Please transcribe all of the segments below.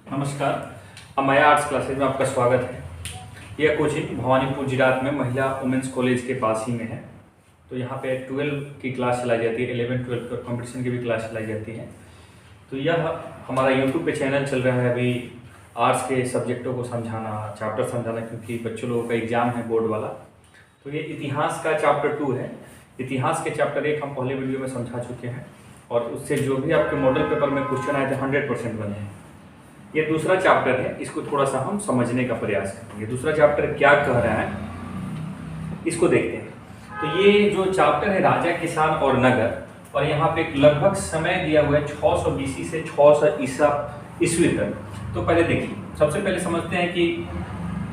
नमस्कार। अमाया arts classes में आपका स्वागत है। यह कोचिंग भवानीपुर जिरात में महिला वुमेंस कॉलेज के पास ही में है। तो यहाँ पे 12 की क्लास चलाई जाती है, 11, 12 और कंपटीशन की भी क्लास चलाई जाती है। तो यह हमारा यूट्यूब पे चैनल चल रहा है अभी आर्ट्स के सब्जेक्टों को समझाना, चैप्टर समझाना, क्योंकि बच्चों लोगों का एग्जाम है बोर्ड वाला। तो ये इतिहास का चैप्टर 2 है। इतिहास के चैप्टर 1 हम पहले वीडियो में समझा चुके हैं और उससे जो भी आपके मॉडल पेपर में क्वेश्चन आए थे 100% बने हैं। ये दूसरा चैप्टर है, इसको थोड़ा सा हम समझने का प्रयास करेंगे। दूसरा चैप्टर क्या कह रहा है इसको देखते हैं। तो ये जो चैप्टर है राजा, किसान और नगर, और यहाँ पे एक लगभग समय दिया हुआ है 600 BC से 600 ईस्वी तक। तो पहले देखिए, सबसे पहले समझते हैं कि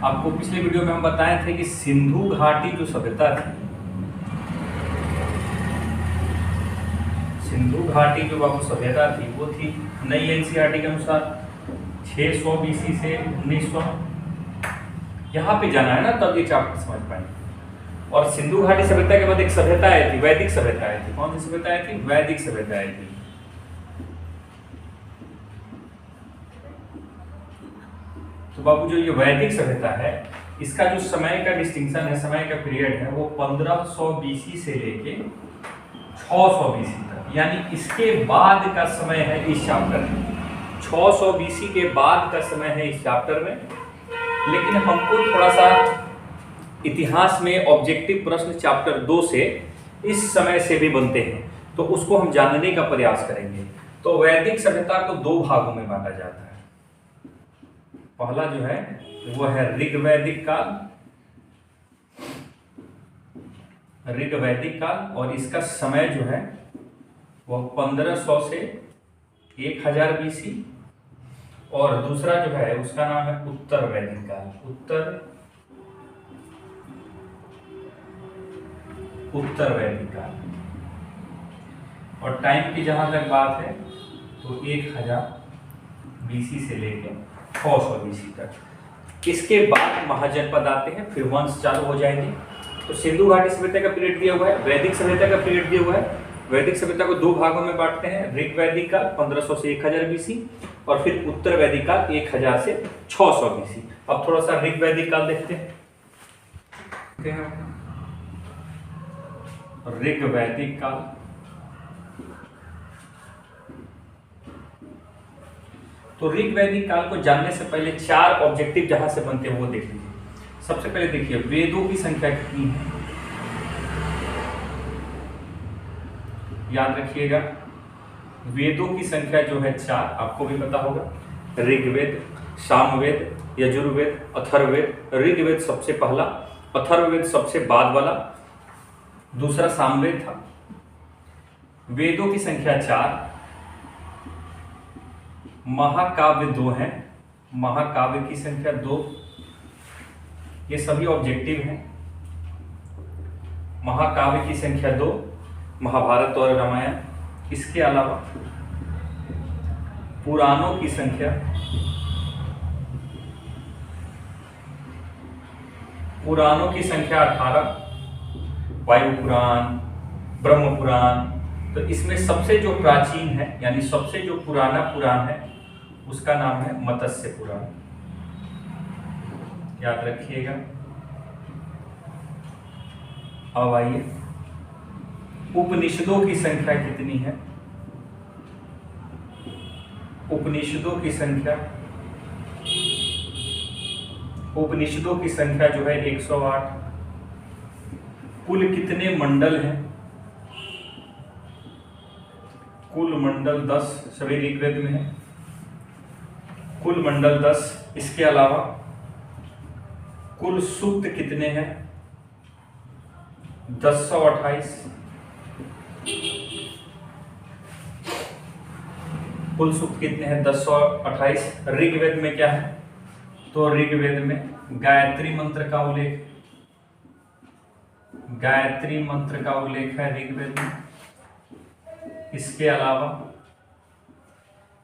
आपको पिछले वीडियो में हम बताए थे कि सिंधु घाटी जो सभ्यता थी, सिंधु घाटी जो बाबू सभ्यता थी वो थी नई एनसीईआरटी के अनुसार 600 BC से 1900। यहाँ पे जाना है ना, तब ये चैप्टर समझ पाएंगे। और सिंधु घाटी सभ्यता के बाद एक सभ्यता आई थी, वैदिक सभ्यता आई थी। कौन सी सभ्यता आई थी? वैदिक सभ्यता आई थी। तो बाबू जो ये वैदिक सभ्यता है, इसका जो समय का डिस्टिंक्शन है, समय का पीरियड है, वो 1500 BC से लेके 600 BC तक, यानी इसके बाद का समय है इस चैप्टर में। 600 BC के बाद का समय है इस चैप्टर में। लेकिन हमको थोड़ा सा इतिहास में ऑब्जेक्टिव प्रश्न चैप्टर 2 से इस समय से भी बनते हैं, तो उसको हम जानने का प्रयास करेंगे। तो वैदिक सभ्यता को 2 भागों में बांटा जाता है। पहला जो है वो है ऋग्वैदिक काल, ऋग्वैदिक काल, और इसका समय जो है वो 1500 से 1000 BC। और दूसरा जो है उसका नाम है उत्तर वैदिक काल, उत्तर वैदिक काल। और टाइम की जहां तक बात है तो 1000 BC से लेकर 600 BC तक। इसके बाद महाजनपद आते हैं, फिर वंश चालू हो जाएंगे। तो सिंधु घाटी सभ्यता का पीरियड दिया हुआ है, वैदिक सभ्यता का पीरियड दिया हुआ है। वैदिक सभ्यता को 2 भागों में बांटते हैं, ऋग्वैदिक काल 1500 से 1000 BC, और फिर उत्तर वैदिक काल 1000 से 600 BC। अब थोड़ा सा ऋग्वैदिक काल देखते हैं। ऋग्वैदिक काल, तो ऋग्वैदिक काल को जानने से पहले 4 ऑब्जेक्टिव जहां से बनते हैं वो देख लीजिए। सबसे पहले देखिए वेदों की संख्या कितनी है, याद रखिएगा। वेदों की संख्या जो है 4, आपको भी पता होगा। ऋग्वेद, सामवेद, यजुर्वेद, अथर्ववेद। ऋग्वेद सबसे पहला, अथर्ववेद सबसे बाद वाला, दूसरा सामवेद था। वेदों की संख्या 4, महाकाव्य 2 हैं, महाकाव्य की संख्या 2। ये सभी ऑब्जेक्टिव हैं। महाकाव्य की संख्या 2, महाभारत और रामायण। इसके अलावा पुराणों की संख्या, पुराणों की संख्या 18, वायु पुराण, ब्रह्म पुराण। तो इसमें सबसे जो प्राचीन है, यानी सबसे जो पुराना पुराण है, उसका नाम है मत्स्य पुराण, याद रखिएगा। अब आइए, उपनिषदों की संख्या कितनी है? उपनिषदों की संख्या, उपनिषदों की संख्या जो है 108। कुल कितने मंडल हैं? कुल मंडल 10, सभी ऋग्वेद में है। कुल मंडल 10। इसके अलावा कुल सूक्त कितने हैं? 1028। कुल सूक्त कितने हैं? 1028। ऋग्वेद में क्या है? तो ऋग्वेद में गायत्री मंत्र का उल्लेख, गायत्री मंत्र का उल्लेख है ऋग्वेद में। इसके अलावा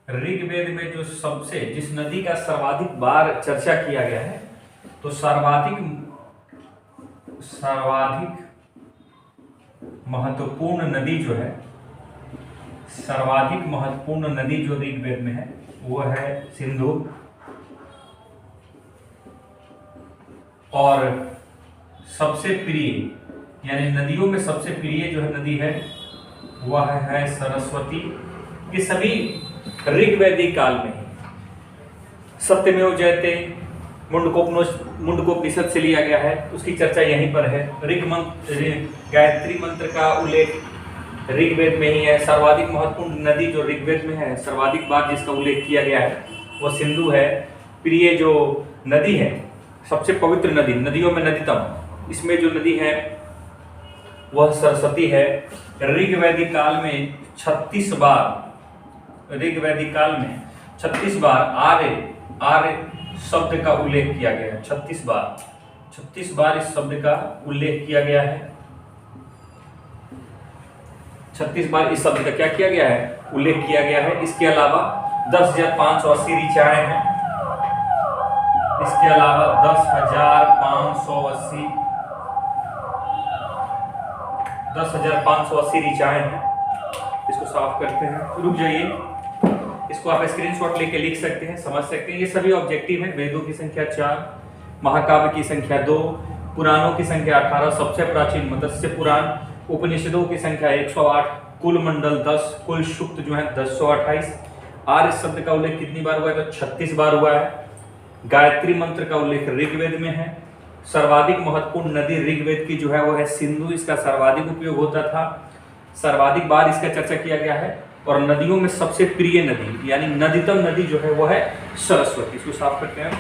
ऋग्वेद में जो सबसे, जिस नदी का सर्वाधिक बार चर्चा किया गया है, तो सर्वाधिक महत्वपूर्ण नदी जो है, सर्वाधिक महत्वपूर्ण नदी जो ऋग्वेद में है वो है सिंधु। और सबसे प्रिय यानी नदियों में सबसे प्रिय जो है नदी है वह है सरस्वती। ये सभी ऋग्वैदिक काल में है। सत्यमेव जयते मुंडकोपनिषद से लिया गया है, उसकी चर्चा यहीं पर है। गायत्री मंत्र का उल्लेख ऋग्वेद में ही है। सर्वाधिक महत्वपूर्ण नदी जो ऋग्वेद में है, सर्वाधिक बार जिसका उल्लेख किया गया है वह सिंधु है। प्रिय जो नदी है, सबसे पवित्र नदी, नदियों में नदीतम, इसमें जो नदी है वह सरस्वती है। ऋग्वैदिक काल में 36 बार, ऋग्वैदिक काल में 36 बार आर्य शब्द का उल्लेख किया गया है। 36 बार इस शब्द का उल्लेख किया गया है। 36 बार इस शब्द का क्या किया गया है, उल्लेख किया गया है। इसके अलावा 10,580 ऋचाएं हैं। इसके अलावा 10,580 ऋचाएं हैं। इसको साफ करते हैं, रुक जाइए। इसको आप स्क्रीनशॉट लेके लिख सकते हैं, समझ सकते हैं। ये सभी ऑब्जेक्टिव हैं। वेदों की संख्या 4, महाकाव्य की संख्या 2, पुराणों की संख्या 18, सबसे प्राचीन मत्स्य पुराण, उपनिषदों की संख्या 108, कुल मंडल 10, कुल सूक्त जो है 1028। आर्य शब्द का उल्लेख कितनी बार हुआ है, तो 36 बार हुआ है। गायत्री मंत्र का उल्लेख ऋग्वेद में है। सर्वाधिक महत्वपूर्ण नदी ऋग्वेद की जो है वो है सिंधु, इसका सर्वाधिक उपयोग होता था। सर्वाधिक बार इसका चर्चा किया गया है। और नदियों में सबसे प्रिय नदी यानी नदीतम नदी जो है वो है सरस्वती। इसको साफ करते हैं।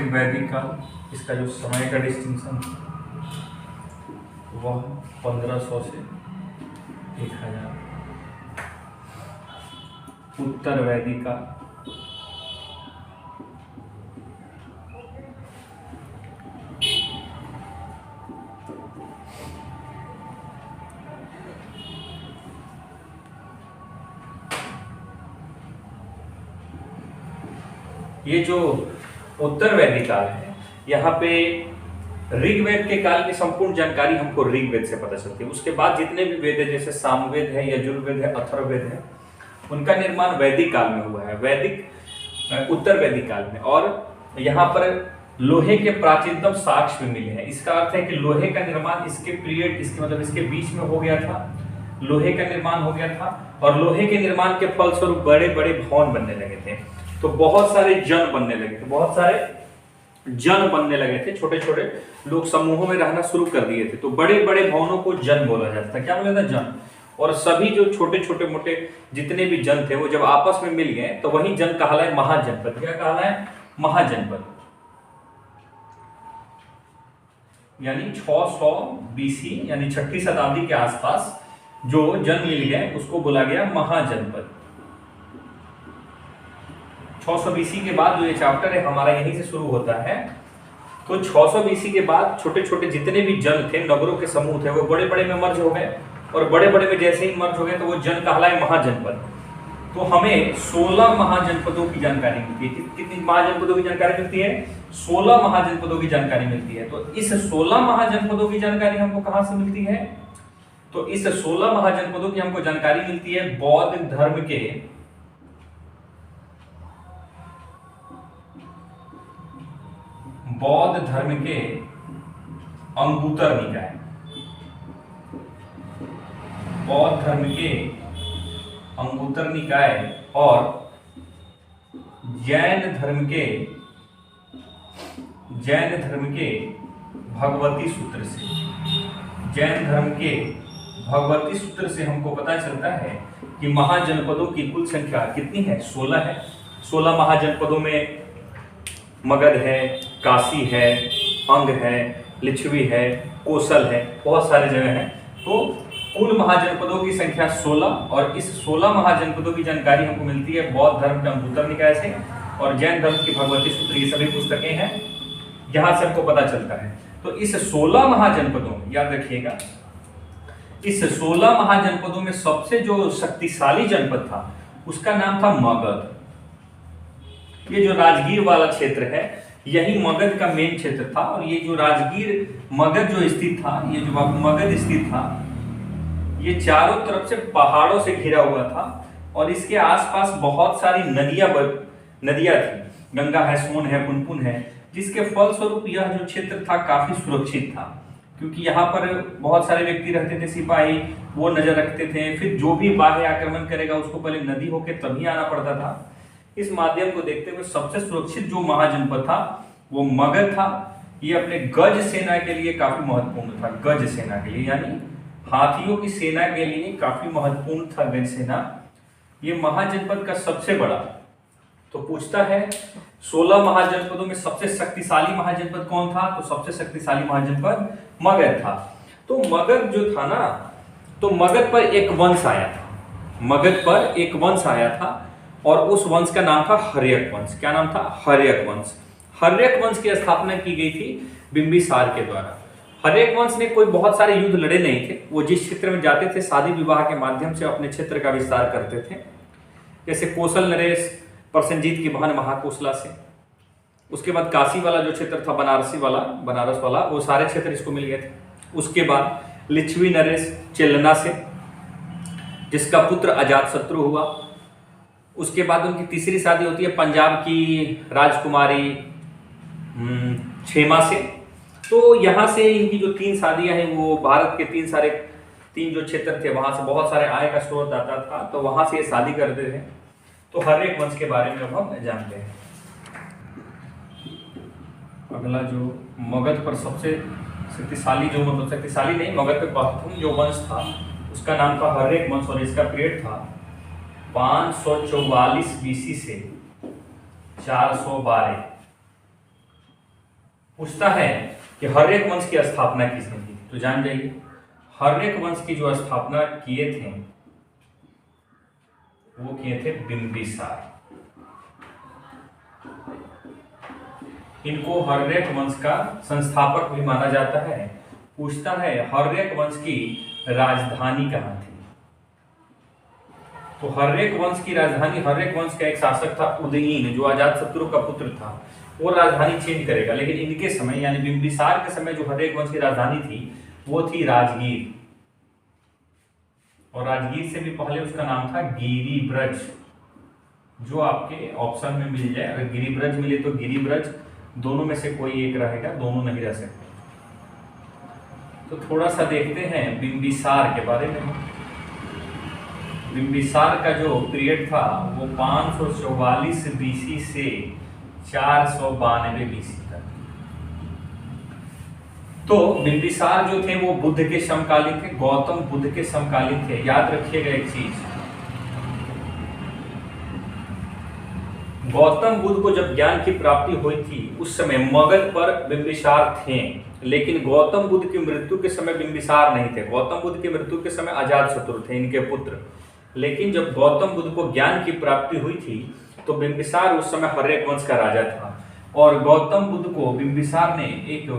वैदिक काल, इसका जो समय का डिस्टिंक्शन वह 1500 से 1000। उत्तर वैदिक काल, ये जो उत्तर वैदिक काल है, यहाँ पे ऋग्वेद के काल की संपूर्ण जानकारी हमको ऋग्वेद से पता चलती है। उसके बाद जितने भी वेद है, जैसे सामवेद है, यजुर्वेद है, अथर्ववेद है, उनका निर्माण वैदिक काल में हुआ है, उत्तर वैदिक काल में। और यहाँ पर लोहे के प्राचीनतम साक्ष्य मिले हैं। इसका अर्थ है कि लोहे का निर्माण इसके पीरियड, इसके मतलब इसके बीच में हो गया था। लोहे का निर्माण हो गया था और लोहे के निर्माण के फलस्वरूप बड़े बड़े भवन बनने लगे थे। तो बहुत सारे जन बनने लगे थे, बहुत सारे जन बनने लगे थे। छोटे छोटे लोग समूहों में रहना शुरू कर दिए थे। तो बड़े बड़े भवनों को जन बोला जाता था। क्या बोला जाता, जन। और सभी जो छोटे छोटे मोटे जितने भी जन थे वो जब आपस में मिल गए तो वही जन कहलाए महाजनपद। क्या कहलाए, महाजनपद। यानी 600 बीसी यानी 6ठी शताब्दी के आसपास जो जन मिल गए उसको बोला गया महाजनपद। 600 बीसी के बाद जो ये चैप्टर है हमारा यहीं से शुरू होता है। तो 600 बीसी के बाद छोटे छोटे जितने भी जन थे, नगरों के समूह थे, वो बड़े बड़े में मर्ज हो गए। और बड़े बड़े में जैसे ही मर्ज हो गए तो वो जन कहलाए महाजनपद। तो हमें 16 महाजनपदों की जानकारी मिलती है। कितनी महाजनपदों की जानकारी मिलती है, 16 महाजनपदों की जानकारी मिलती है। तो इस 16 महाजनपदों की जानकारी हमको कहां से मिलती है, तो इस 16 महाजनपदों की हमको जानकारी मिलती है बौद्ध धर्म के अंगुतर निकाय, बौद्ध धर्म के अंगुतर निकाय और जैन धर्म के भगवती सूत्र से। जैन धर्म के भगवती सूत्र से हमको पता चलता है कि महाजनपदों की कुल संख्या कितनी है, 16 है। 16 महाजनपदों में मगध है, काशी है, अंग है, लिच्छवी है, कोसल है, बहुत सारे जगह हैं। तो कुल महाजनपदों की संख्या 16 और इस 16 महाजनपदों की जानकारी हमको मिलती है बौद्ध धर्म के अंगुतर निकाय से और जैन धर्म की भगवती सूत्र। ये सभी पुस्तकें हैं, यहां से हमको पता चलता है। तो इस 16 महाजनपदों में याद रखिएगा, इस 16 महाजनपदों में सबसे जो शक्तिशाली जनपद था उसका नाम था मगध। ये जो राजगीर वाला क्षेत्र है यही मगध का मेन क्षेत्र था। और ये जो राजगीर मगध जो स्थित था, ये जो मगध स्थित था, ये चारों तरफ से पहाड़ों से घिरा हुआ था और इसके आसपास बहुत सारी नदियां नदियां थी, गंगा है, सोन है, पुनपुन है, जिसके फलस्वरूप यह जो क्षेत्र था काफी सुरक्षित था, क्योंकि यहाँ पर बहुत सारे व्यक्ति रहते थे, सिपाही, वो नजर रखते थे। फिर जो भी बाह्य आक्रमण करेगा उसको पहले नदी होके तभी आना पड़ता था। इस माध्यम को देखते हुए सबसे सुरक्षित जो महाजनपद था वो मगध था। ये अपने गज सेना के लिए काफी महत्वपूर्ण था, गज सेना के लिए, यानी हाथियों की सेना के लिए काफी महत्वपूर्ण था गज सेना। ये महाजनपद का सबसे बड़ा, तो पूछता है 16 महाजनपदों में सबसे शक्तिशाली महाजनपद कौन था, तो सबसे शक्तिशाली महाजनपद मगध था। तो मगध जो था ना, तो मगध पर एक वंश आया था, मगध पर एक वंश आया था और उस वंश का नाम था हर्यक वंश। क्या नाम था? हर्यक वंश। हर्यक वंश की स्थापना की गई थी बिंबिसार के द्वारा। हर्यक वंश ने कोई बहुत सारे युद्ध लड़े नहीं थे, वो जिस क्षेत्र में जाते थे शादी विवाह के माध्यम से अपने क्षेत्र का विस्तार करते थे। जैसे कौशल नरेश प्रसेनजीत की बहन महाकोशला से, उसके बाद काशी वाला जो क्षेत्र था, बनारस वाला, वो सारे क्षेत्र इसको मिल गए थे। उसके बाद लिच्छवी नरेश चेलना से, जिसका पुत्र अजातशत्रु हुआ। उसके बाद उनकी तीसरी शादी होती है पंजाब की राजकुमारी क्षेमा से। तो यहाँ से इनकी जो 3 शादियां हैं वो भारत के 3 जो क्षेत्र थे वहां से बहुत सारे आय का स्रोत आता था, तो वहां से ये शादी करते थे। तो हर्यक वंश के बारे में अब हम जानते हैं। अगला जो मगध पर सबसे शक्तिशाली, जो मतलब शक्तिशाली नहीं, मगध पे प्रथम जो वंश था उसका नाम था हर्यक वंश और इसका पीरियड था 544 बीसी से 412। पूछता है कि हर्यक वंश की स्थापना किसने की, तो जान जाइए हर्यक वंश की जो स्थापना किए थे वो किए थे बिंबिसार। इनको हर्यक वंश का संस्थापक भी माना जाता है। पूछता है हर्यक वंश की राजधानी कहाँ थी, तो हर्यक वंश की राजधानी, हर्यक वंश का एक शासक था उदयीन, जो अजातशत्रु का पुत्र था, वो राजधानी चेंज करेगा। लेकिन इनके समय यानी बिंबिसार के समय जो हर्यक वंश की राजधानी थी वो थी राजगीर, और राजगीर से भी पहले उसका नाम था गिरिब्रज, जो आपके ऑप्शन में मिल जाए। अगर गिरिब्रज मिले तो गिरिब्रज, दोनों में से कोई एक रहेगा, दोनों नहीं रह सकते। तो थोड़ा सा देखते हैं बिंबिसार के बारे में। बिंबिसार का जो पीरियड था वो 544 बीसी से 492 बीसी तक। तो बिंबिसार जो थे वो बुद्ध के समकालीन थे, गौतम बुद्ध के समकालीन थे। याद रखिएगा एक चीज, गौतम बुद्ध को जब ज्ञान की प्राप्ति हुई थी उस समय मगध पर बिंबिसार थे, लेकिन गौतम बुद्ध की मृत्यु के समय बिंबिसार नहीं थे। गौतम बुद्ध की मृत्यु के समय अजातशत्रु थे इनके पुत्र, लेकिन जब गौतम बुद्ध को ज्ञान की प्राप्ति हुई थी तो बिंबिसार उस समय हर्यक वंश का राजा था। और गौतम बुद्ध को बिंबिसार ने एक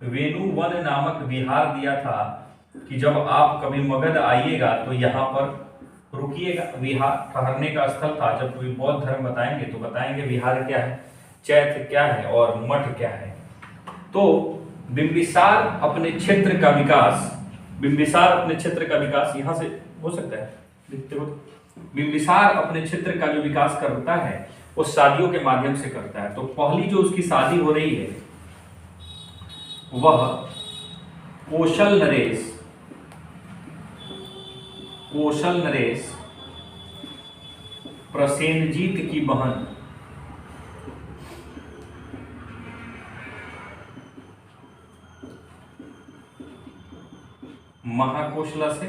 वेणुवन नामक विहार दिया था कि जब आप कभी मगध आइएगा तो यहाँ पर रुकिएगा। विहार ठहरने का स्थल था। जब कोई बौद्ध धर्म बताएंगे तो बताएंगे विहार क्या है, चैत्य क्या है और मठ क्या है। तो बिंबिसार अपने क्षेत्र का विकास यहाँ से हो सकता है, देखते हो। बिंबिसार अपने क्षेत्र का जो विकास करता है वो शादियों के माध्यम से करता है। तो पहली जो उसकी शादी हो रही है वह कौशल नरेश प्रसेनजीत की बहन महाकोशला से।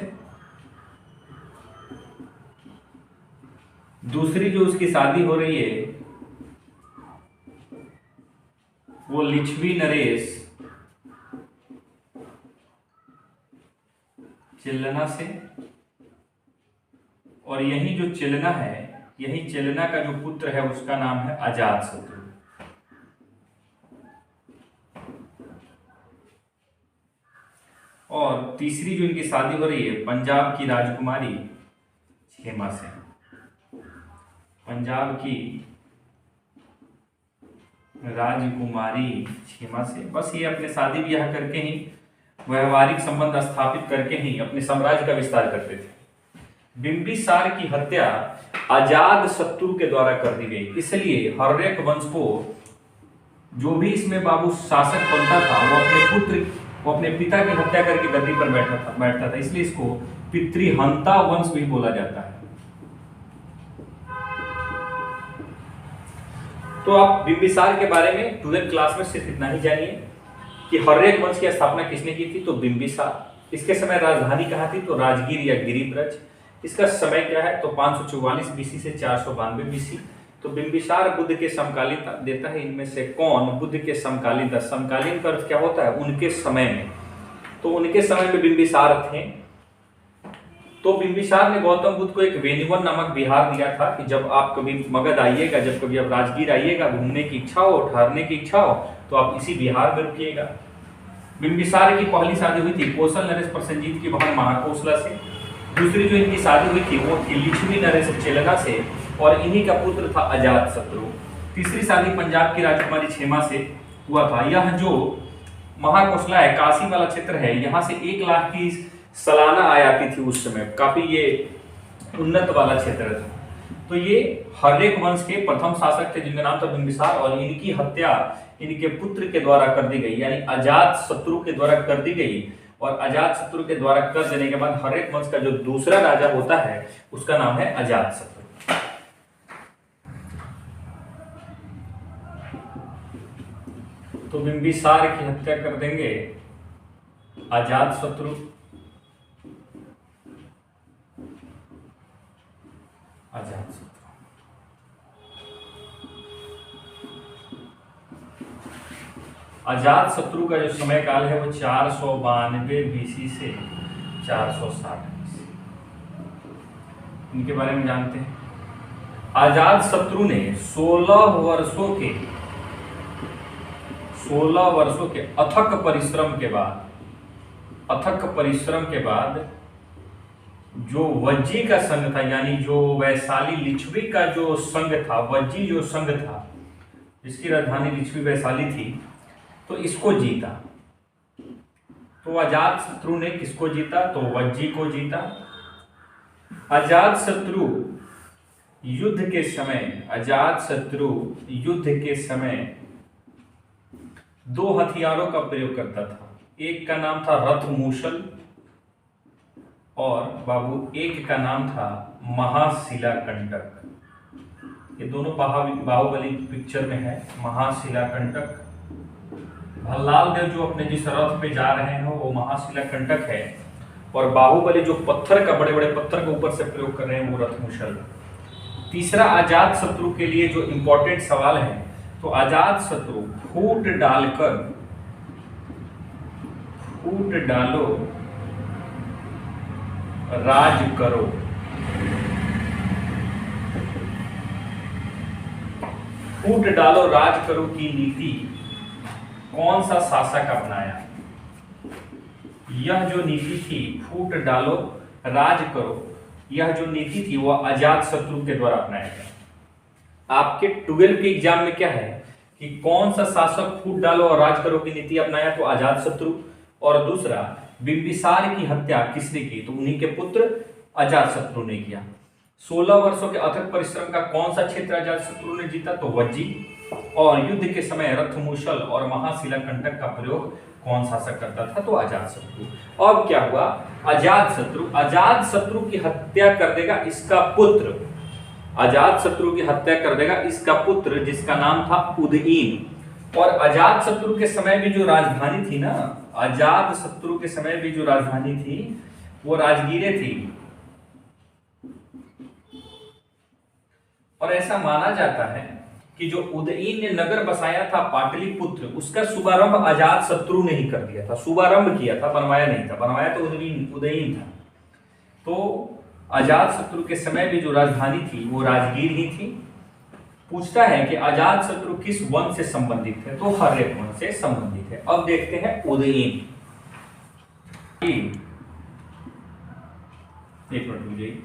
दूसरी जो उसकी शादी हो रही है वो लिच्छवी नरेश चिल्लना से। और यही जो चिल्लना है, यही चिल्लना का जो पुत्र है उसका नाम है अजातशत्रु। और तीसरी जो इनकी शादी हो रही है पंजाब की राजकुमारी क्षेमा से। पंजाब की राजकुमारी क्षेमा से। बस ये अपने शादी ब्याह करके ही, व्यवहारिक संबंध स्थापित करके ही अपने साम्राज्य का विस्तार करते थे। बिंबिसार की हत्या अजात शत्रु के द्वारा कर दी गई। इसलिए हर्यक वंश को जो भी इसमें बाबू शासक बनता था वो अपने पिता की हत्या करके गद्दी पर बैठता था, इसलिए इसको पितृहंता वंश भी बोला जाता है। तो आप बिंबिसार के बारे में 12th क्लास में सिर्फ इतना ही जानिए कि हर्यक वंश की स्थापना किसने की थी, तो बिंबिसार। इसके समय राजधानी कहाँ थी, तो राजगीर या गिरिब्रज। इसका समय क्या है, तो 544 बीसी से 492 बीसी। तो बिंबिसार बुद्ध के समकालीन देता है। इनमें से कौन बुद्ध के समकालीन था? समकालीन का अर्थ क्या होता है, उनके समय में। तो उनके समय में बिंबिसार थे। तो बिंबिसार ने गौतम बुद्ध को एक वेणुवन नामक बिहार दिया था कि जब आप कभी मगध आइएगा, जब कभी आप राजगीर आइएगा, घूमने की इच्छा हो, ठहरने की इच्छा हो, तो आप इसी बिहार में रुकिएगा। बिंबिसार की पहली शादी हुई थी कौशल नरेश प्रसेनजीत की बहन महाकोशला से। दूसरी जो इनकी शादी हुई थी वो थी लिच्छवी नरेश चेलना से, और इन्हीं का पुत्र था अजातशत्रु। तीसरी शादी पंजाब की राजकुमारी क्षेमा से हुआ था। यह जो महाकोशला है, काशी वाला क्षेत्र है, यहाँ से 1 लाख की सालाना आयाती थी उस समय। काफी ये उन्नत वाला क्षेत्र था। तो ये हर्यक वंश के प्रथम शासक थे जिनका नाम था बिंबिसार, और इनकी हत्या इनके पुत्र के द्वारा कर दी गई, यानी अजातशत्रु के द्वारा कर दी गई। और अजातशत्रु के द्वारा कर देने के बाद हर्यक वंश का जो दूसरा राजा होता है उसका नाम है अजातशत्रु। तो बिंबिसार की हत्या कर देंगे अजातशत्रु। अजातशत्रु का जो समय काल है वो 492 बीसी से 460 बीसी। इनके बारे में जानते हैं। अजातशत्रु ने 16 वर्षों के अथक परिश्रम के बाद जो वज्जी का संघ था, यानी जो वैशाली लिच्छवी का जो संघ था, वज्जी जो संघ था जिसकी राजधानी लिच्छवी वैशाली थी, तो इसको जीता। तो अजातशत्रु ने किसको जीता, तो वज्जी को जीता। अजातशत्रु युद्ध के समय 2 हथियारों का प्रयोग करता था। एक का नाम था रथमूसल और बाबू एक का नाम था महाशिलाकंटक। ये दोनों बाहुबली पिक्चर में है। महाशिलाकंटक, भल्लाल देव जो अपने जिस रथ पे जा रहे हैं वो महाशिलाकंटक है, और बाहुबली जो पत्थर का, बड़े बड़े पत्थर के ऊपर से प्रयोग कर रहे हैं वो रथमूसल। तीसरा अजातशत्रु के लिए जो इंपॉर्टेंट सवाल है, तो अजातशत्रु फूट डालो राज करो। फूट डालो राज करो की नीति कौन सा शासक अपनाया? यह जो नीति थी फूट डालो राज करो, यह जो नीति थी वह अजातशत्रु के द्वारा अपनाया गया। आपके 12 के एग्जाम में क्या है कि कौन सा शासक फूट डालो और राज करो की नीति अपनाया, तो अजातशत्रु। और दूसरा बिंबिसार की हत्या किसने की, तो उन्हीं के पुत्र अजातशत्रु ने किया। 16 वर्षों के अथक परिश्रम का कौन सा क्षेत्र अजातशत्रु ने जीता, तो वज्जी। और युद्ध के समय रथमूसल और महाशिलाकंटक का प्रयोग कौन शासक करता था, तो अजातशत्रु। अब क्या हुआ, अजातशत्रु की हत्या कर देगा इसका पुत्र। अजातशत्रु की हत्या कर देगा इसका पुत्र जिसका नाम था उदयीन। और अजातशत्रु के समय भी जो राजधानी थी ना, अजातशत्रु के समय भी जो राजधानी थी वो राजगीर थी। और ऐसा माना जाता है कि जो उदयीन ने नगर बसाया था पाटलिपुत्र, उसका शुभारंभ अजातशत्रु ने ही कर दिया था। शुभारंभ किया था, बनवाया नहीं था। बनवाया तो उदयीन था। तो अजातशत्रु के समय भी जो राजधानी थी वो राजगीर ही थी। पूछता है कि अजातशत्रु किस वंश से संबंधित है, तो हर्यक वंश से संबंधित है। अब देखते हैं उदयीन। एक मिनट मुझे,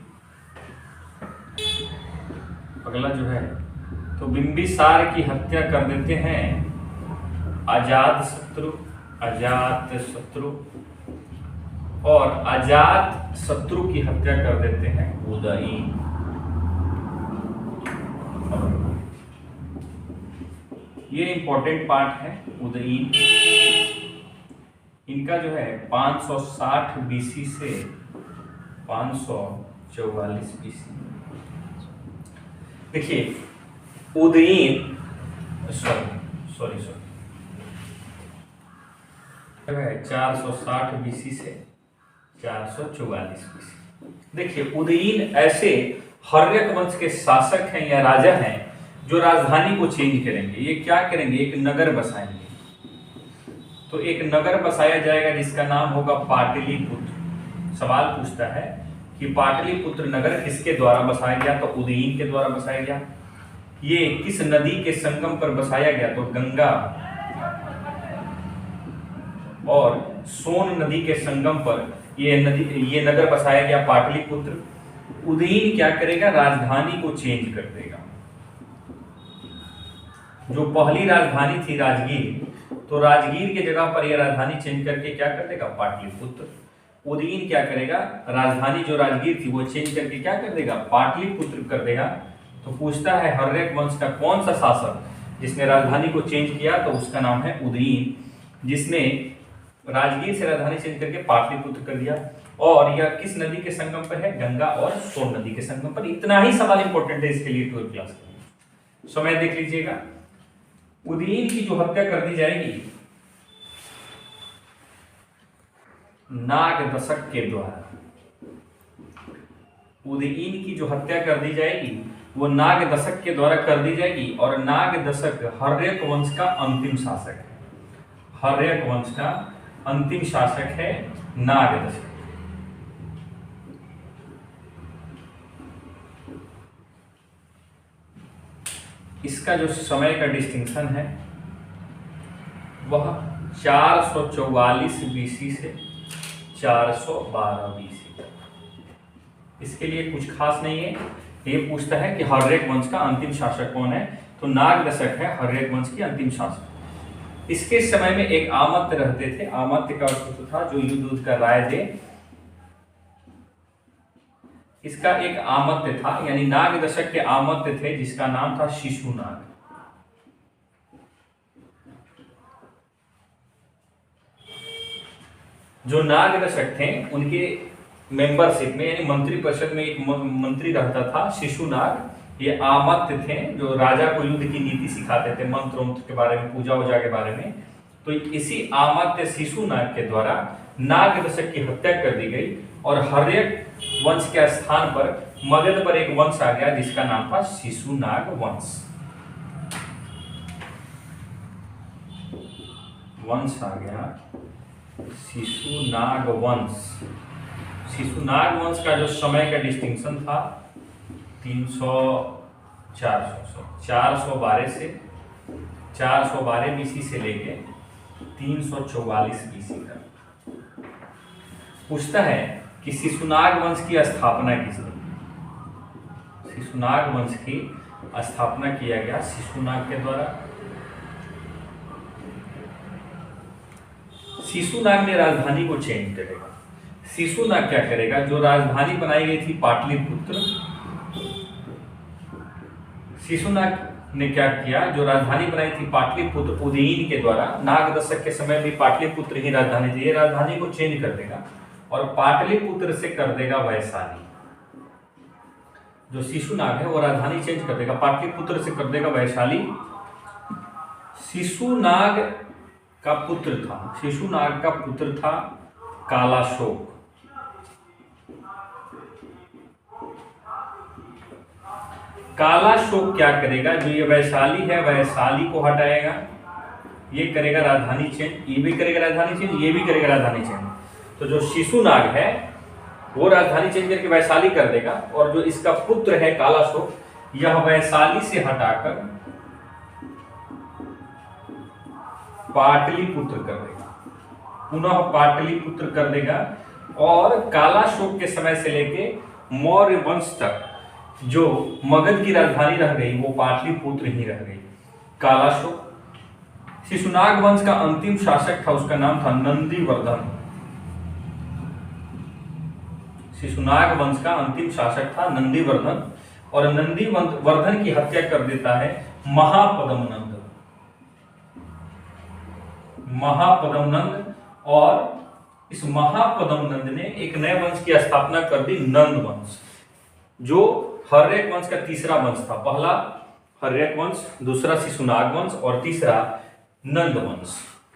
अगला जो है तो बिंबिसार की हत्या कर देते हैं अजातशत्रु, और अजातशत्रु की हत्या कर देते हैं उदयीन। ये इंपॉर्टेंट पार्ट है उदयीन। इनका जो है 560 बीसी से 544 बीसी। देखिए उदयीन सॉरी जो है 460 बीसी से 444 बीसी। देखिए उदयीन ऐसे हर्यक वंश के शासक हैं या राजा हैं जो राजधानी को चेंज करेंगे। ये क्या करेंगे, एक नगर बसाएंगे। तो एक नगर बसाया जाएगा जिसका नाम होगा पाटलिपुत्र। सवाल पूछता है कि पाटलिपुत्र नगर किसके द्वारा बसाया गया, तो उदयीन के द्वारा बसाया गया। ये किस नदी के संगम पर बसाया गया, तो गंगा और सोन नदी के संगम पर ये नगर बसाया गया पाटलिपुत्र। उदयीन क्या करेगा, राजधानी को चेंज कर देगा। जो पहली राजधानी थी राजगीर, तो राजगीर की जगह पर यह राजधानी चेंज करके क्या कर देगा, पाटलिपुत्र। उदयीन क्या करेगा, राजधानी जो राजगीर थी वो चेंज करके क्या कर देगा, पाटलिपुत्र कर देगा। तो पूछता है हर्यक वंश का कौन सा शासक जिसने राजधानी को चेंज किया, तो उसका नाम है उदयीन, जिसने राजगीर से राजधानी चेंज करके पाटलिपुत्र कर दिया। और यह किस नदी के संगम पर है, गंगा और सोन नदी के संगम पर। इतना ही सवाल इंपॉर्टेंट है इसके लिए 12th क्लास के। समय देख लीजिएगा। उदयीन की जो हत्या कर दी जाएगी नागदशक के द्वारा, उदयीन की जो हत्या कर दी जाएगी वो नागदशक के द्वारा कर दी जाएगी। और नागदशक हर्यक वंश का अंतिम शासक है। हर्यक वंश का अंतिम शासक है नागदशक। इसका जो समय का डिस्टिंक्शन है वह 444 बीसी से 412 बीसी तक। इसके लिए कुछ खास नहीं है। ये पूछता है कि हर्यक वंश का अंतिम शासक कौन है, तो नागदशक है हर्यक वंश की अंतिम शासक। इसके समय में एक आमत्य रहते थे। आमत्य का अर्थ था जो युद्ध का राय दे। इसका एक आमत्य था, यानी नागदशक के आमत्य थे जिसका नाम था शिशुनाग। जो नागदशक थे उनके मेंबरशिप में यानी मंत्री परिषद में एक मंत्री रहता था शिशुनाग। ये आमत्य थे जो राजा को युद्ध की नीति सिखाते थे, मंत्र के बारे में, पूजा वूजा के बारे में। तो इसी आमत्य शिशुनाग के द्वारा नागदशक की हत्या कर दी गई और हर्यक वंश के स्थान पर मगध पर एक वंश आ गया जिसका नाम था शिशुनाग वंश। वंश आ गया शिशुनाग वंश। शिशुनाग वंश का जो समय का डिस्टिंक्शन था 412 से 412 बीसी से लेके 344 बीसी तक। पूछता है कि शिशुनाग वंश की स्थापना किसने। शिशुनाग वंश की स्थापना किया गया शिशुनाग के द्वारा। शिशुनाग ने राजधानी को चेंज करेगा। शिशुनाग क्या करेगा, जो राजधानी बनाई गई थी पाटलिपुत्र, शिशुनाग ने क्या किया, जो राजधानी बनाई थी पाटलिपुत्र उदयीन के द्वारा, नागदशक के समय भी पाटलिपुत्र ही राजधानी थी, ये राजधानी को चेंज कर देगा और पाटलिपुत्र से कर देगा वैशाली। जो शिशुनाग है वो राजधानी चेंज कर देगा, पाटलिपुत्र से कर देगा वैशाली। शिशुनाग का पुत्र था, शिशुनाग का पुत्र था कालाशोक। कालाशोक क्या करेगा, जो ये वैशाली है वैशाली को हटाएगा, ये करेगा राजधानी चेंज, ये भी करेगा राजधानी चेंज, ये भी करेगा राजधानी चेंज। तो जो शिशुनाग है वो राजधानी चेंज करके वैशाली कर देगा और जो इसका पुत्र है कालाशोक, यह वैशाली से हटाकर पाटलिपुत्र कर देगा, पुनः पाटलिपुत्र कर देगा। और कालाशोक के समय से लेके मौर्य वंश तक जो मगध की राजधानी रह गई वो पाटलिपुत्र ही रह गई, कालाशोक। शिशुनाग वंश का अंतिम शासक था, उसका नाम था नंदीवर्धन। शिशुनाग वंश का अंतिम शासक था नंदीवर्धन और नंदीवर्धन की हत्या कर देता है महापद्मनंद। महापद्म नंद। और इस महापद्म नंद ने एक नए वंश की स्थापना कर दी, नंद वंश, जो हर्यक वंश का तीसरा वंश था। पहला हर्यक वंश, दूसरा शिशुनाग वंश और तीसरा नंद वंश।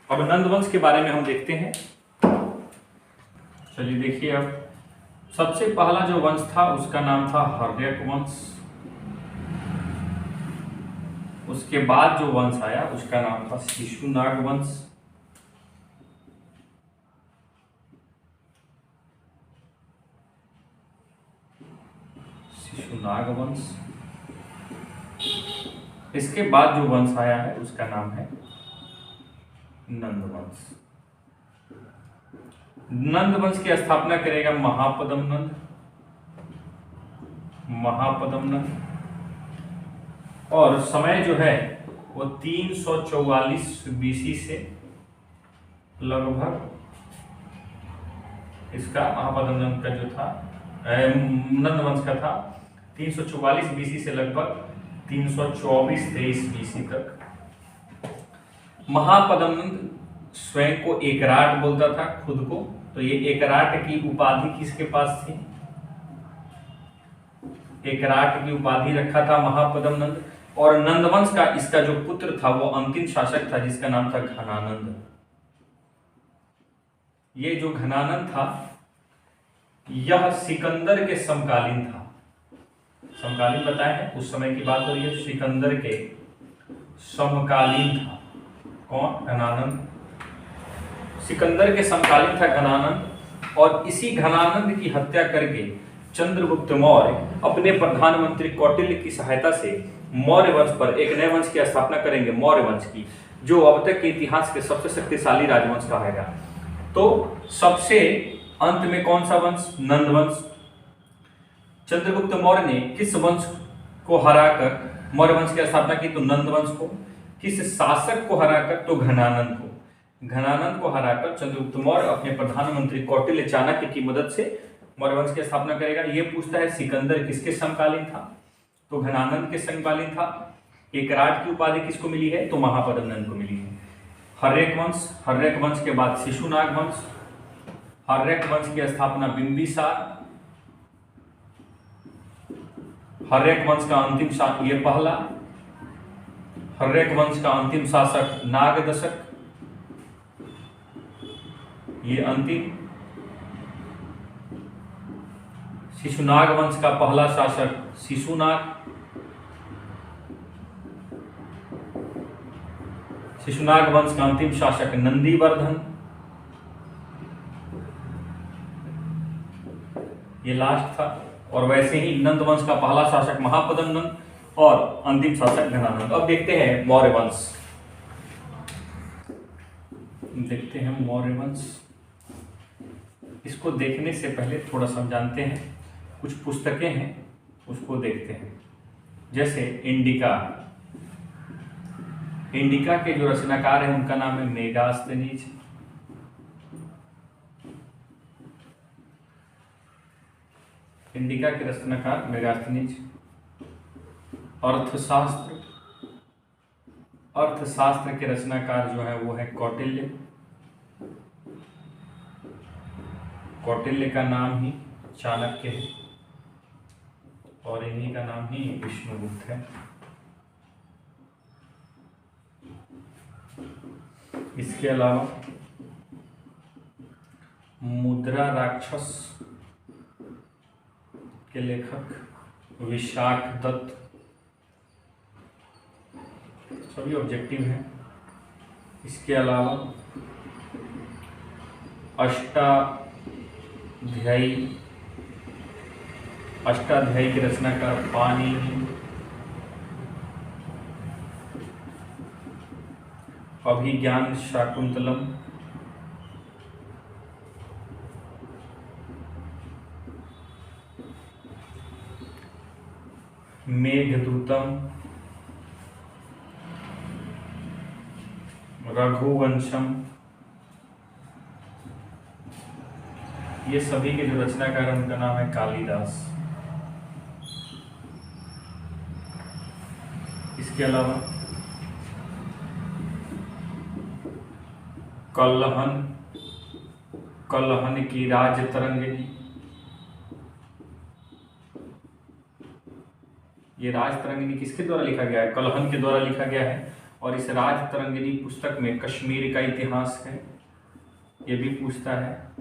अब नंद वंश के बारे में हम देखते हैं। चलिए देखिए, अब सबसे पहला जो वंश था उसका नाम था हर्यक वंश। उसके बाद जो वंश आया उसका नाम था शिशुनाग वंश। शिशुनाग वंश। इसके बाद जो वंश आया है उसका नाम है नंद वंश। नंद वंश की स्थापना करेगा महापद्म नंद। महापद्म नंद। और समय जो है वो 344 बीसी से लगभग, इसका महापद्म नंद का जो था नंद वंश का था 344 बीसी से लगभग 324-23 बीसी तक। महापद्म नंद स्वयं को एकराट बोलता था, खुद को। तो ये एकराट की उपाधि किसके पास थी? एकराट की उपाधि रखा था महापद्म नंद। और नंदवंश का इसका जो पुत्र था वो अंतिम शासक था, जिसका नाम था घनानंद। ये जो घनानंद था यह सिकंदर के समकालीन था। समकालीन बताए हैं, उस समय की बात हो रही है, सिकंदर के समकालीन था। कौन? घनानंद। सिकंदर के समकालीन था घनानंद। और इसी घनानंद की हत्या करके चंद्रगुप्त मौर्य अपने प्रधानमंत्री कौटिल्य की सहायता से मौर्य वंश पर एक नए वंश की स्थापना करेंगे, मौर्य वंश की, जो अब तक के इतिहास के सबसे शक्तिशाली राजवंश कहेगा। तो सबसे अंत में कौन सा वंश? नंद वंश। चंद्रगुप्त मौर्य ने किस वंश को हराकर मौर्य वंश की स्थापना की? तो नंद वंश को। किस शासक को हराकर? तो घनानंद को। घनानंद को हराकर चंद्रगुप्त मौर्य अपने प्रधानमंत्री कौटिल्य चाणक्य की मदद से मौर्य वंश की स्थापना करेगा। ये पूछता है सिकंदर किसके समकालीन था? तो घनानंद के समकालीन था। एकराट की उपाधि किसको मिली है? तो महापद्म नंद को मिली है। हर्यक वंश। हर्यक वंश के बाद शिशुनाग वंश। हर्यक वंश की स्थापना बिंबिसार। हर्यक वंश का अंतिम शासक, ये पहला। हर्यक वंश का अंतिम शासक नागदशक, ये अंतिम। शिशुनाग वंश का पहला शासक शिशुनाग। शिशुनाग वंश का अंतिम शासक नंदीवर्धन, ये लास्ट था। और वैसे ही नंद वंश का पहला शासक महापद्म नंद और अंतिम शासक घनानंद। अब देखते हैं मौर्य वंश। देखते हैं मौर्य वंश। इसको देखने से पहले थोड़ा समझाते हैं, कुछ पुस्तकें हैं उसको देखते हैं। जैसे इंडिका। इंडिका के जो रचनाकार हैं उनका नाम है मेगास्थनीज। इंडिका के रचनाकार मेगास्थनीज। अर्थशास्त्र। अर्थशास्त्र के रचनाकार जो है वो है कौटिल्य। कौटिल्य का नाम ही चाणक्य है और इन्हीं का नाम ही विष्णुगुप्त है। इसके अलावा मुद्रा राक्षस के लेखक विशाख दत्त, सभी ऑब्जेक्टिव हैं। इसके अलावा अष्टाध्यायी की रचनाकार पाणिनि। अभिज्ञान शाकुंतलम। मेघदूतम। रघुवंशम। ये सभी के जो रचनाकार हैं उनका नाम है कालिदास। इसके अलावा कलहन, कलहन की राज तरंगिणी। ये राज तरंगिणी किसके द्वारा लिखा गया है? कलहन के द्वारा लिखा गया है। और इस राज तरंगिणी पुस्तक में कश्मीर का इतिहास है, ये भी पूछता है।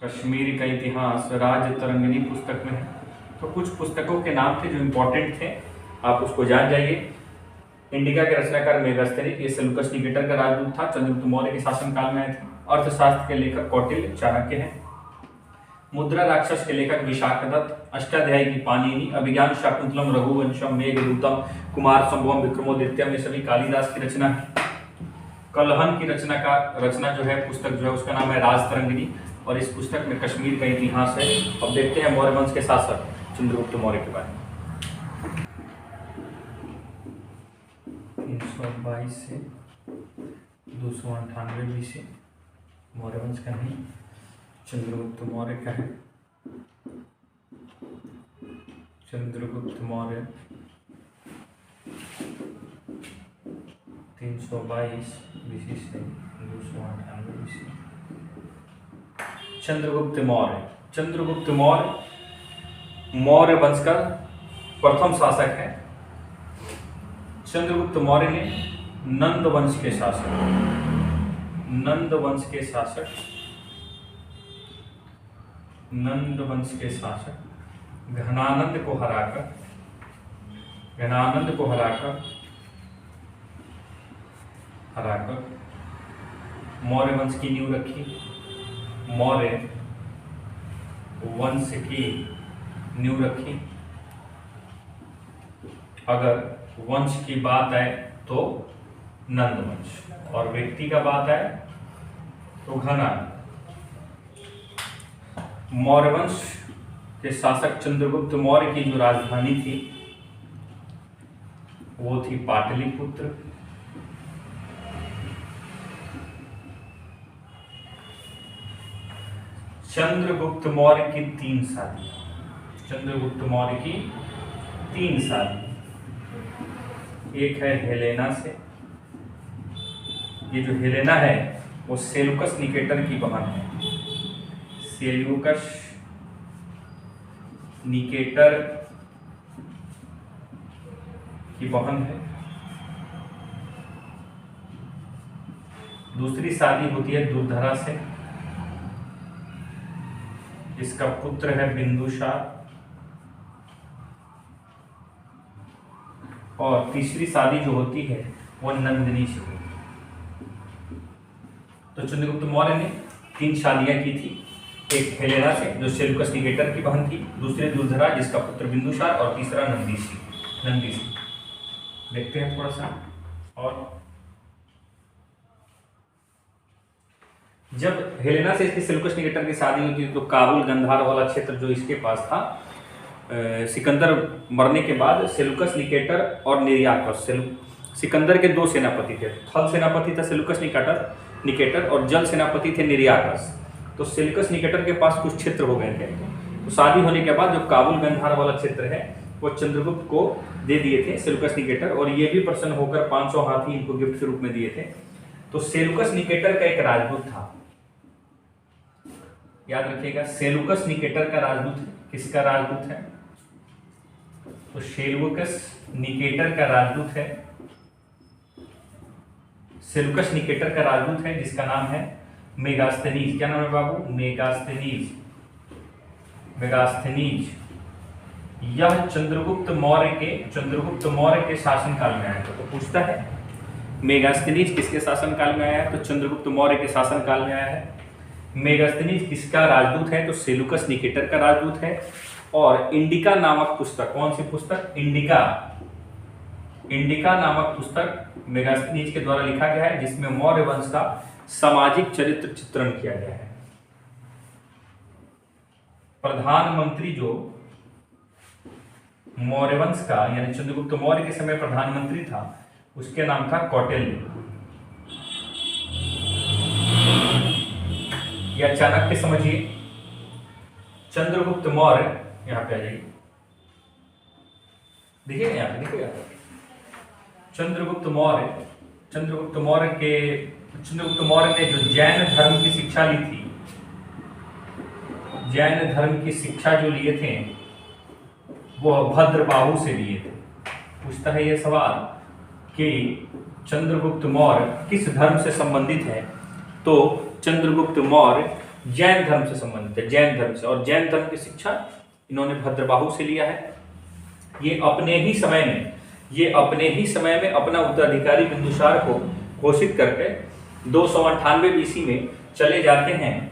कश्मीर का इतिहास राज तरंगिणी पुस्तक में है। तो कुछ पुस्तकों के नाम थे जो इम्पोर्टेंट थे, आप उसको जान जाइए। इंडिका के रचनाकार मेगास्थनीज, ये सेल्यूकस निकेटर का राजदूत था, चंद्रगुप्त मौर्य के शासनकाल में आए थे। अर्थशास्त्र के लेखक कौटिल्य चाणक्य हैं। मुद्रा राक्षस के लेखक विशाखदत्त। अष्टाध्यायी की पाणिनि। अभिज्ञान शाकुंतलम, रघुवंशम, मेघदूतम, कुमार संभवम, विक्रमोदित्यम, ये सभी कालिदास की रचना है। कलहन की रचना जो है, पुस्तक जो है उसका नाम है राज तरंगिणी, और इस पुस्तक में कश्मीर का इतिहास है। अब देखते हैं मौर्य वंश के शासक चंद्रगुप्त मौर्य के बारे में। 322 से 298 BC मौर्य वंश का नहीं, चंद्रगुप्त मौर्य का है। चंद्रगुप्त मौर्य 322 BC से 298 BC। चंद्रगुप्त मौर्य, चंद्रगुप्त मौर्य मौर्य वंश का प्रथम शासक है। चंद्रगुप्त मौर्य ने नंद वंश के शासक, नंद वंश के शासक, नंद वंश के शासक घनानंद को हराकर, घनानंद को हराकर मौर्य वंश की नींव रखी। मौर्य वंश की नींव रखी। अगर वंश की बात आए तो नंद वंश, और व्यक्ति का बात आए तो घनानंद। मौर्य वंश के शासक चंद्रगुप्त मौर्य की जो राजधानी थी वो थी पाटलिपुत्र। चंद्रगुप्त मौर्य की 3 शादी, चंद्रगुप्त मौर्य की 3 शादी। एक है हेलेना से, ये जो हेलेना है वो सेल्यूकस निकेटर की बहन है। सेल्यूकस निकेटर की बहन है। दूसरी शादी होती है दुर्धरा से, इसका पुत्र है बिंदुसार। और तीसरी शादी जो होती है वो नंदिनी से होती है। तो चंद्रगुप्त मौर्य ने 3 शादियां की थी। एक हेलेना से जो सेल्यूकस निकेटर की बहन थी, दूसरी दुर्धरा जिसका पुत्र बिंदुसार, और तीसरा नंदी से। देखते हैं थोड़ा सा। और जब हेलेना से इसकी सेल्यूकस निकेटर की शादी हुई थी तो काबुल गंधार वाला क्षेत्र जो इसके पास था, सिकंदर मरने के बाद सेल्यूकस निकेटर और निर्याकस, सिकंदर के 2 सेनापति थे। थल सेनापति था सेल्यूकस निकेटर और जल सेनापति थे निर्याकस। तो सेल्यूकस निकेटर के पास कुछ क्षेत्र हो गए थे। तो शादी होने के बाद जो काबुल गंधार वाला क्षेत्र है वो चंद्रगुप्त को दे दिए थे सेल्यूकस निकेटर, और ये भी प्रसन्न होकर 500 हाथी इनको गिफ्ट के रूप में दिए थे। तो सेल्यूकस निकेटर का एक राजदूत था, याद रखिएगा। सेल्यूकस निकेटर का राजदूत है। किसका राजदूत है? तो सेल्यूकस निकेटर का राजदूत है। सेल्यूकस निकेटर का राजदूत है जिसका नाम है मेगास्थनीज। क्या नाम है बाबू? मेगास्थनीज। यह चंद्रगुप्त मौर्य के शासनकाल में आया था। तो पूछता है मेगास्थनीज किसके शासनकाल में आया है? तो चंद्रगुप्त मौर्य के शासनकाल में आया है। मेगास्थनीज किसका राजदूत है? तो सेल्यूकस निकेटर का राजदूत है। और इंडिका नामक पुस्तक, कौन सी पुस्तक? इंडिका नामक पुस्तक मेगास्थनीज के द्वारा लिखा गया है, जिसमें मौर्य वंश का सामाजिक चरित्र चित्रण किया गया है। प्रधानमंत्री जो मौर्य वंश का यानी चंद्रगुप्त मौर्य के समय प्रधानमंत्री था उसके नाम था कौटिल्य या चाणक्य समझिए। चंद्रगुप्त मौर्य, यहां पे आ जाइए, देखिए यहां पे, देखिए चंद्रगुप्त मौर्य के चंद्रगुप्त मौर्य ने जो जैन धर्म की शिक्षा ली थी, जैन धर्म की शिक्षा जो लिए थे वो भद्रबाहु से लिए थे। पूछता है ये सवाल कि चंद्रगुप्त मौर्य किस धर्म से संबंधित है, तो चंद्रगुप्त मौर्य जैन धर्म से संबंधित है, जैन धर्म से। और जैन धर्म की शिक्षा इन्होंने भद्रबाहु से लिया है। ये अपने ही समय में अपना उत्तराधिकारी बिंदुसार को घोषित करके 298 BC में चले जाते हैं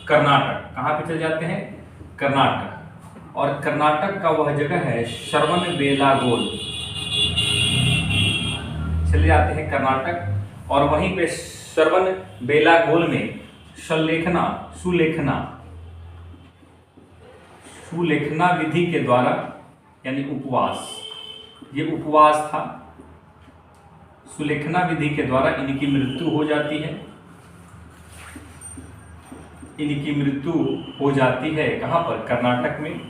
कर्नाटक। कहाँ पे चले जाते हैं? कर्नाटक। और कर्नाटक का वह जगह है श्रवणबेलागोल। चले जाते हैं कर्नाटक और वहीं पे श्रवणबेलागोल में सुलेखना विधि के द्वारा, यानी उपवास, ये उपवास था। सुलेखना विधि के द्वारा इनकी मृत्यु हो जाती है। इनकी मृत्यु हो जाती है कहाँ पर? कर्नाटक में।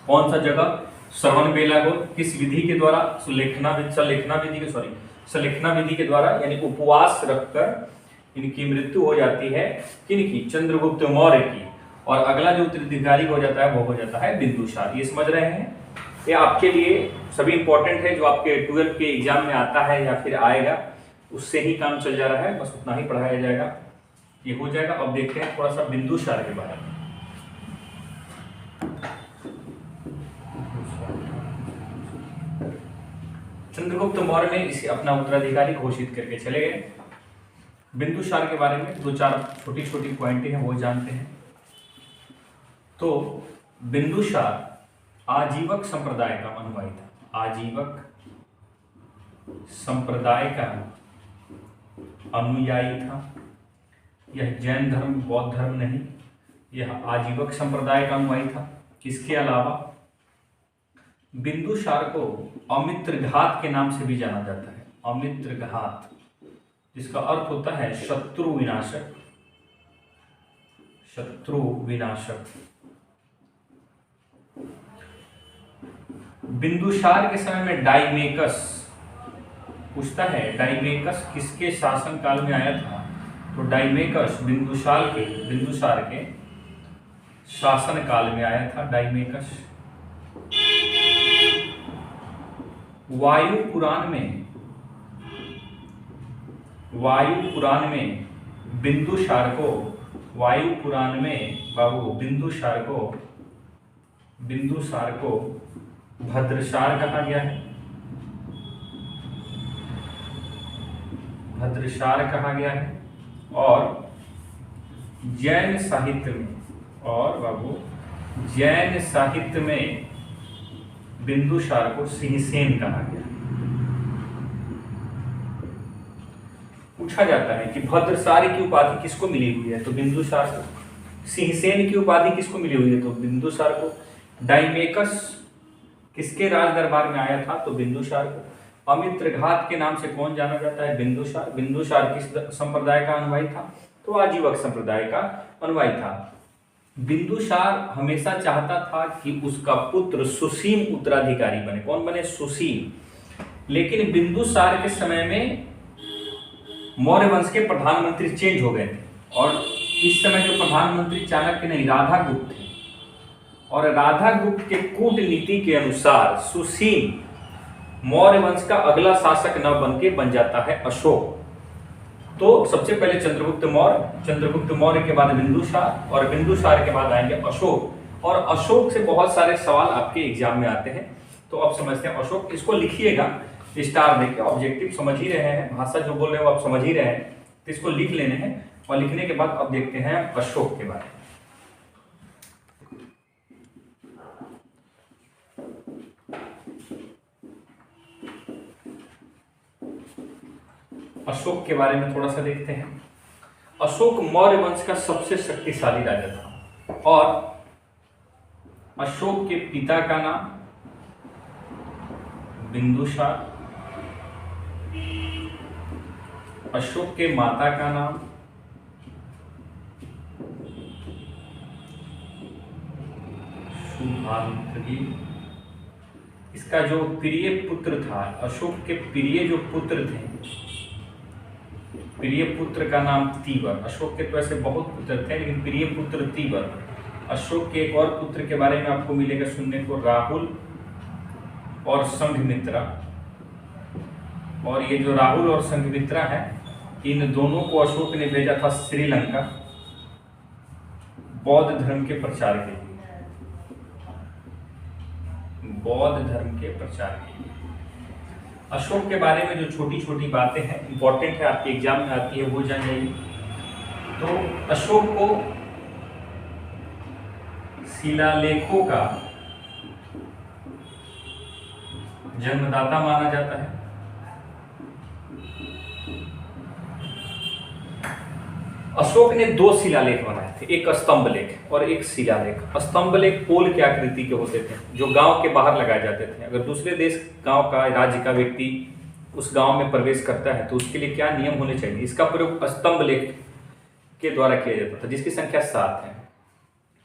कौन सा जगह? श्रवणबेलागोल। किस विधि के द्वारा? सलेखना विधि के द्वारा, यानी उपवास रखकर इनकी मृत्यु हो जाती है। किनकी? चंद्रगुप्त मौर्य की। और अगला जो उत्तराधिकारी हो जाता है वो हो जाता है बिंदुसार। ये समझ रहे हैं? ये आपके लिए सभी इंपॉर्टेंट है, जो आपके 12 के एग्जाम में आता है या फिर आएगा, उससे ही काम चल जा रहा है, बस उतना ही पढ़ाया जाएगा, ये हो जाएगा। अब देखते हैं थोड़ा सा बिंदुसार के बारे में। चंद्रगुप्त मौर्य ने इसे अपना उत्तराधिकारी घोषित करके चले गए। बिंदुसार के बारे में 2-4 छोटी छोटी पॉइंटें हैं, वो जानते हैं। तो बिंदुसार आजीवक संप्रदाय का अनुयायी था। आजीवक संप्रदाय का अनुयायी था। यह जैन धर्म, बौद्ध धर्म नहीं, यह आजीवक संप्रदाय का अनुयायी था। इसके अलावा बिंदुसार को अमित्रघात के नाम से भी जाना जाता है। अमित्रघात, जिसका अर्थ होता है शत्रु विनाशक। शत्रु विनाशक। बिंदुसार के समय में डाइमेकस, पूछता है डाइमेकस किसके शासन काल में आया था, तो डाइमेकस बिंदुसार के शासन काल में आया था। डाइमेकस वायु पुराण में बिंदुसार को, वायु पुराण में बाबू बिंदुसार को भद्रसार कहा गया है। भद्रसार कहा गया है। और जैन साहित्य में बिंदुसार को सिंहसेन कहा गया। पूछा जाता है कि भद्रसार की उपाधि किसको मिली हुई है, तो बिंदुसार को। सिंहसेन की उपाधि किसको मिली हुई है, तो बिंदुसार को। डाइमेकस किसके राज दरबार में आया था, तो बिंदुसार को। अमित्रघात के नाम से कौन जाना जाता है, बिंदुसार। बिंदुसार किस संप्रदाय का अनुयायी था, तो आजीवक संप्रदाय का अनुयायी था। बिंदुसार हमेशा चाहता था कि उसका पुत्र सुसीम उत्तराधिकारी बने। कौन बने, सुसीम। लेकिन बिंदुसार के समय में मौर्य वंश के प्रधानमंत्री चेंज हो गए थे, और इस समय जो प्रधानमंत्री चाणक्य नहीं, राधागुप्त थे। और राधागुप्त के कूटनीति के अनुसार सुसीम मौर्य वंश का अगला शासक न बन के बन जाता है अशोक। तो सबसे पहले चंद्रगुप्त मौर्य के बाद बिंदुसार, और बिंदुसार के बाद आएंगे अशोक। और अशोक से बहुत सारे सवाल आपके एग्जाम में आते हैं, तो अब समझते हैं अशोक। इसको लिखिएगा स्टार देके, ऑब्जेक्टिव समझ ही रहे हैं, भाषा जो बोल रहे हैं वो आप समझ ही रहे हैं, तो इसको लिख लेने हैं। और लिखने के बाद अब देखते हैं अशोक के बारे में। अशोक के बारे में थोड़ा सा देखते हैं। अशोक मौर्य वंश का सबसे शक्तिशाली राजा था। और अशोक के पिता का नाम बिंदुसार, अशोक के माता का नाम शुभांगी। इसका जो प्रिय पुत्र था, अशोक के प्रिय जो पुत्र थे प्रिय पुत्र का नाम तीवर। अशोक के तो ऐसे बहुत पुत्र थे, लेकिन प्रिय पुत्र तीवर। अशोक के एक और पुत्र के बारे में आपको मिलेगा सुनने को, राहुल और संघमित्रा। और ये जो राहुल और संघमित्रा है, इन दोनों को अशोक ने भेजा था श्रीलंका बौद्ध धर्म के प्रचार के लिए। बौद्ध धर्म के प्रचार के लिए अशोक के बारे में जो छोटी छोटी बातें हैं, इंपॉर्टेंट है, आपके एग्जाम में आती है, वो जान जाइए। तो अशोक को शिलालेखों का जन्मदाता माना जाता है। अशोक ने 2 शिलालेख बनाए थे, एक स्तंभ लेख और एक शिलालेख। स्तंभ लेख पोल की आकृति के होते थे, जो गांव के बाहर लगाए जाते थे। अगर दूसरे देश, गांव का, राज्य का व्यक्ति उस गांव में प्रवेश करता है तो उसके लिए क्या नियम होने चाहिए, इसका प्रयोग स्तंभ लेख के द्वारा किया जाता था, जिसकी संख्या 7 है।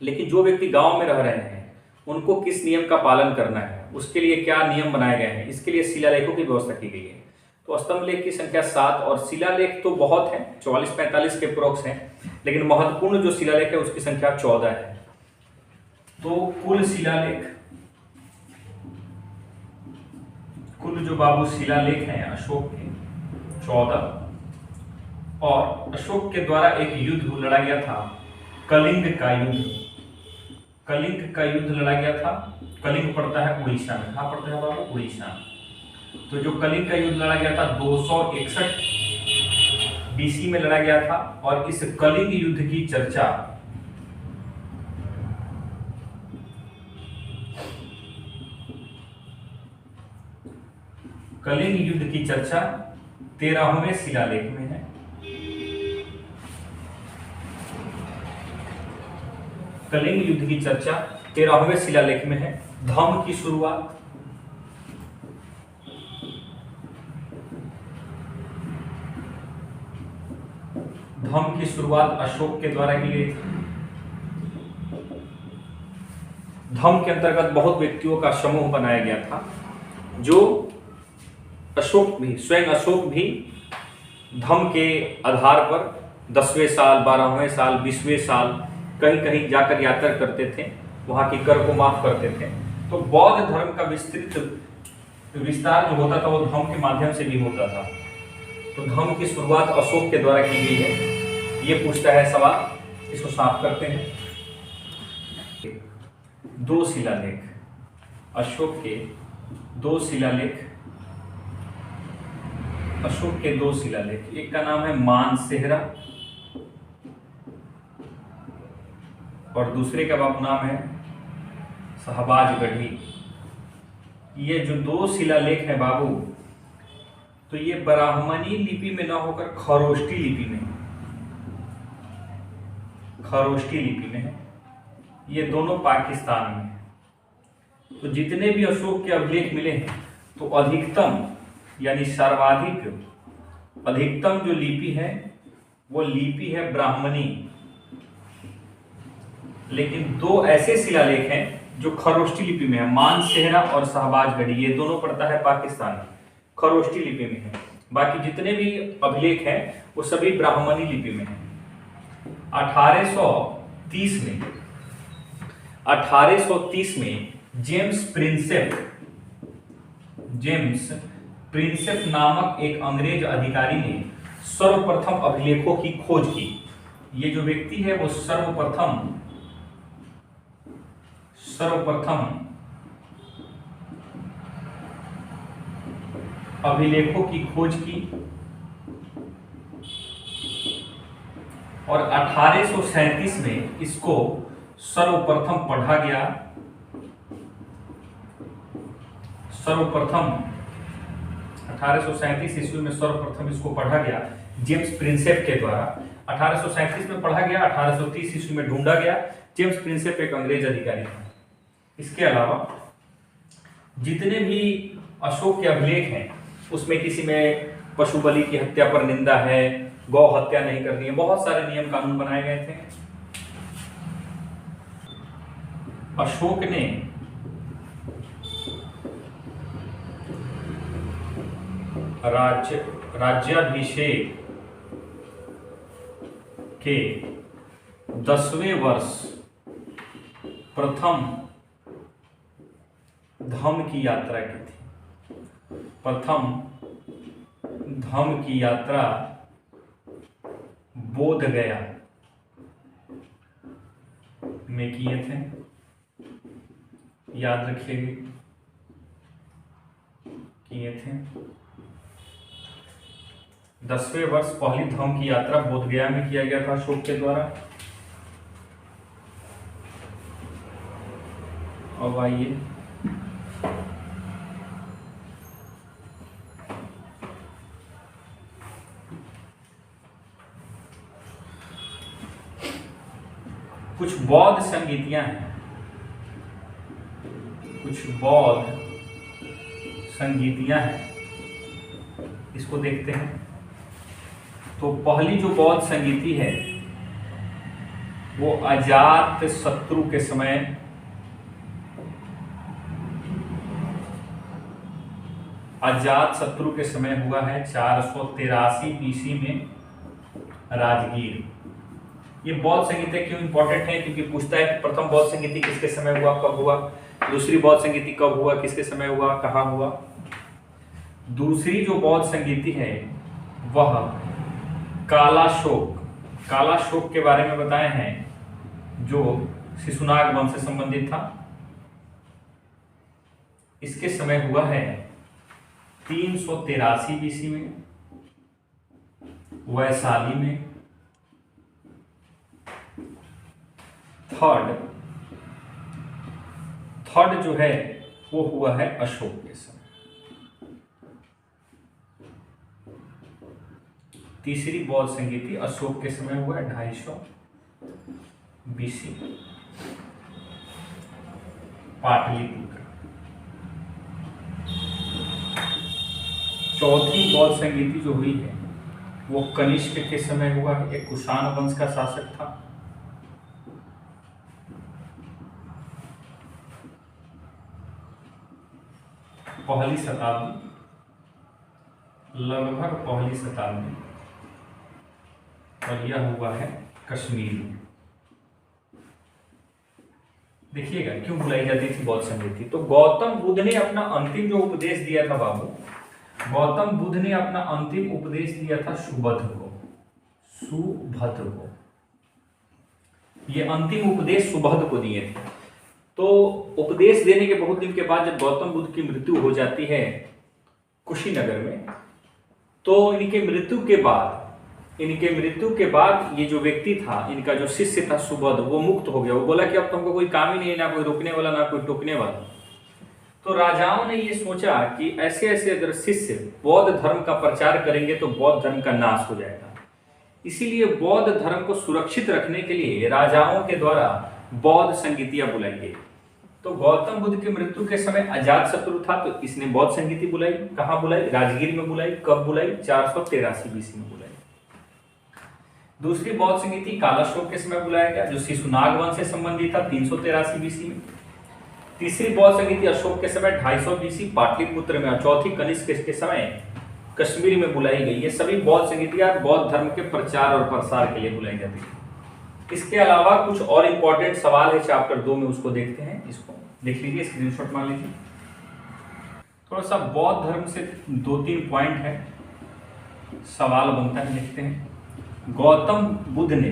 लेकिन जो व्यक्ति गांव में रह रहे हैं उनको किस नियम का पालन करना है, उसके लिए क्या नियम बनाए गए हैं, इसके लिए शिलालेखों की व्यवस्था की गई है। तो स्तंभ लेख की संख्या 7 और शिलालेख तो बहुत है, 44-45 के प्रोक्स हैं, लेकिन महत्वपूर्ण जो शिलालेख है उसकी संख्या 14 है। तो कुल शिलालेख, कुल जो बाबू शिलालेख हैं अशोक के 14। और अशोक के द्वारा एक युद्ध लड़ा गया था, कलिंग का युद्ध। कलिंग का युद्ध लड़ा गया था। कलिंग पड़ता है उड़ीसा में। कहाँ पड़ता है बाबू? उड़ीसा में। तो जो कलिंग का युद्ध लड़ा गया था 261 BC में लड़ा गया था। और इस कलिंग युद्ध की चर्चा कलिंग युद्ध की चर्चा 13वें शिलालेख में है। कलिंग युद्ध की चर्चा 13वें शिलालेख में है। धम्म की शुरुआत अशोक के द्वारा की गई थी। धम्म के अंतर्गत बहुत व्यक्तियों का समूह बनाया गया था, जो स्वयं अशोक भी धम्म के आधार पर 10वें साल, 12वें साल, 20वें साल कहीं कहीं जाकर यात्रा करते थे, वहां की कर को माफ करते थे। तो बौद्ध धर्म का विस्तार जो होता था वो धम्म के माध्यम से भी होता था। तो धम्म की शुरुआत अशोक के द्वारा की गई है। ये पूछता है सवाल, इसको साफ करते हैं। 2 शिलालेख, अशोक के 2 शिलालेख, अशोक के 2 शिलालेख। एक का नाम है मानसेहरा और दूसरे का बाबू नाम है शहबाजगढ़ी। ये जो 2 शिलालेख है बाबू, तो ये ब्राह्मणी लिपि में ना होकर खरोष्टी लिपि में है। ये दोनों पाकिस्तान में है। तो जितने भी अशोक के अभिलेख मिले हैं, तो अधिकतम यानी सर्वाधिक अधिकतम जो लिपि है वो लिपि है ब्राह्मणी। लेकिन 2 ऐसे शिलालेख हैं जो खरोष्टी लिपि में है, मानसेहरा और शहबाजगढ़ी। ये दोनों पड़ता है पाकिस्तान में, खरोष्टी लिपि में है। बाकी जितने भी अभिलेख हैं वो सभी ब्राह्मणी लिपि में है। 1830 में जेम्स प्रिंसेप नामक एक अंग्रेज अधिकारी ने सर्वप्रथम अभिलेखों की खोज की। ये जो व्यक्ति है वो सर्वप्रथम अभिलेखों की खोज की और 1837 में इसको सर्वप्रथम पढ़ा गया। 1837 ईस्वी में सर्वप्रथम इसको पढ़ा गया जेम्स प्रिंसेप के द्वारा। 1837 में पढ़ा गया, 1830 ईस्वी में ढूंढा गया। जेम्स प्रिंसेप एक अंग्रेज अधिकारी था। इसके अलावा जितने भी अशोक के अभिलेख हैं उसमें किसी में पशु बलि की हत्या पर निंदा है, गौ हत्या नहीं करनी है, बहुत सारे नियम कानून बनाए गए थे। अशोक ने राज्याभिषेक के 10वें वर्ष प्रथम धम्म की यात्रा की थी। प्रथम धम्म की यात्रा बोध गया में किए थे, याद रखिएगा, किए थे। 10वें वर्ष पहली धम्म की यात्रा बोध गया में किया गया था अशोक के द्वारा। अब आइए कुछ बौद्ध संगीतियां हैं, कुछ बौद्ध संगीतियां हैं, इसको देखते हैं। तो पहली जो बौद्ध संगीति है वो अजात शत्रु के समय, अजात शत्रु के समय हुआ है 483 BC में राजगीर। ये बौद्ध संगीति क्यों इंपॉर्टेंट है? क्योंकि पूछता है कि प्रथम बौद्ध संगीति किसके समय हुआ, कब हुआ, दूसरी बौद्ध संगीति कब हुआ, किसके समय हुआ, कहाँ हुआ। दूसरी जो बौद्ध संगीति है वह कालाशोक, कालाशोक के बारे में बताए हैं, जो शिशुनाग वंश से संबंधित था। इसके समय हुआ है 383 BC में वैशाली में। थर्ड जो है वो हुआ है अशोक के समय। तीसरी बौद्ध संगीति अशोक के समय हुआ है 250 BC पाटलिपुत्र। चौथी बौद्ध संगीति जो हुई है वो कनिष्क के समय हुआ है, एक कुषाण वंश का शासक था। पहली शताब्दी, लगभग पहली शताब्दी, और यह हुआ है कश्मीर में। देखिएगा क्यों बुलाई जाती थी बौद्ध संगीति। तो गौतम बुद्ध ने अपना अंतिम जो उपदेश दिया था बाबू, गौतम बुद्ध ने अपना अंतिम उपदेश दिया था सुभद्र को, सुभद्र को। ये अंतिम उपदेश सुभद्र को दिए थे। तो उपदेश देने के बहुत दिन के बाद जब गौतम बुद्ध की मृत्यु हो जाती है कुशीनगर में, तो इनके मृत्यु के बाद ये जो व्यक्ति था, इनका जो शिष्य था सुभद्र, वो मुक्त हो गया। वो बोला कि अब तुमको कोई काम ही नहीं है, ना कोई रोकने वाला ना कोई टोकने वाला। तो राजाओं ने ये सोचा कि ऐसे ऐसे अगर शिष्य बौद्ध धर्म का प्रचार करेंगे तो बौद्ध धर्म का नाश हो जाएगा। इसीलिए बौद्ध धर्म को सुरक्षित रखने के लिए राजाओं के द्वारा बौद्ध संगीतियां बुलाई गई। तो गौतम बुद्ध की मृत्यु के समय अजात शत्रु था, तो इसने बौद्ध संगीति बुलाई। कहाँ बुलाई? राजगीर में बुलाई। कब बुलाई? 483 BC में बुलाई। दूसरी बौद्ध संगीति कालाशोक के समय बुलाया गया, जो शिशुनाग वंश से संबंधित था, 383 BC में। तीसरी बौद्ध संगीति अशोक के समय 250 BC पाटलिपुत्र में, और चौथी कनिष्क के समय कश्मीर में बुलाई गई। ये सभी बौद्ध संगीतियां बौद्ध धर्म के प्रचार और प्रसार के लिए बुलाई जाती है। इसके अलावा कुछ और इंपॉर्टेंट सवाल है चैप्टर 2 में, उसको देखते हैं। इसको देख लीजिए, स्क्रीनशॉट मान लीजिए। थोड़ा सा बौद्ध धर्म से 2-3 पॉइंट है, सवाल बनता है, लिखते हैं। गौतम बुद्ध ने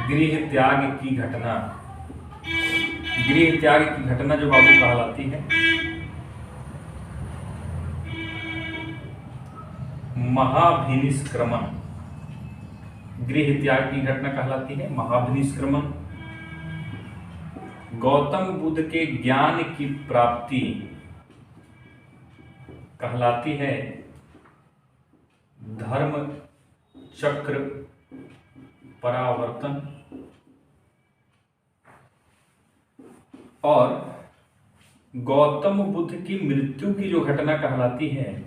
गृह त्याग की घटना जो बाबू कहलाती है महाभिनिष्क्रमण। गृह त्याग की घटना कहलाती है महाभिनिष्क्रमण। गौतम बुद्ध के ज्ञान की प्राप्ति कहलाती है धर्म चक्र परावर्तन। और गौतम बुद्ध की मृत्यु की जो घटना कहलाती है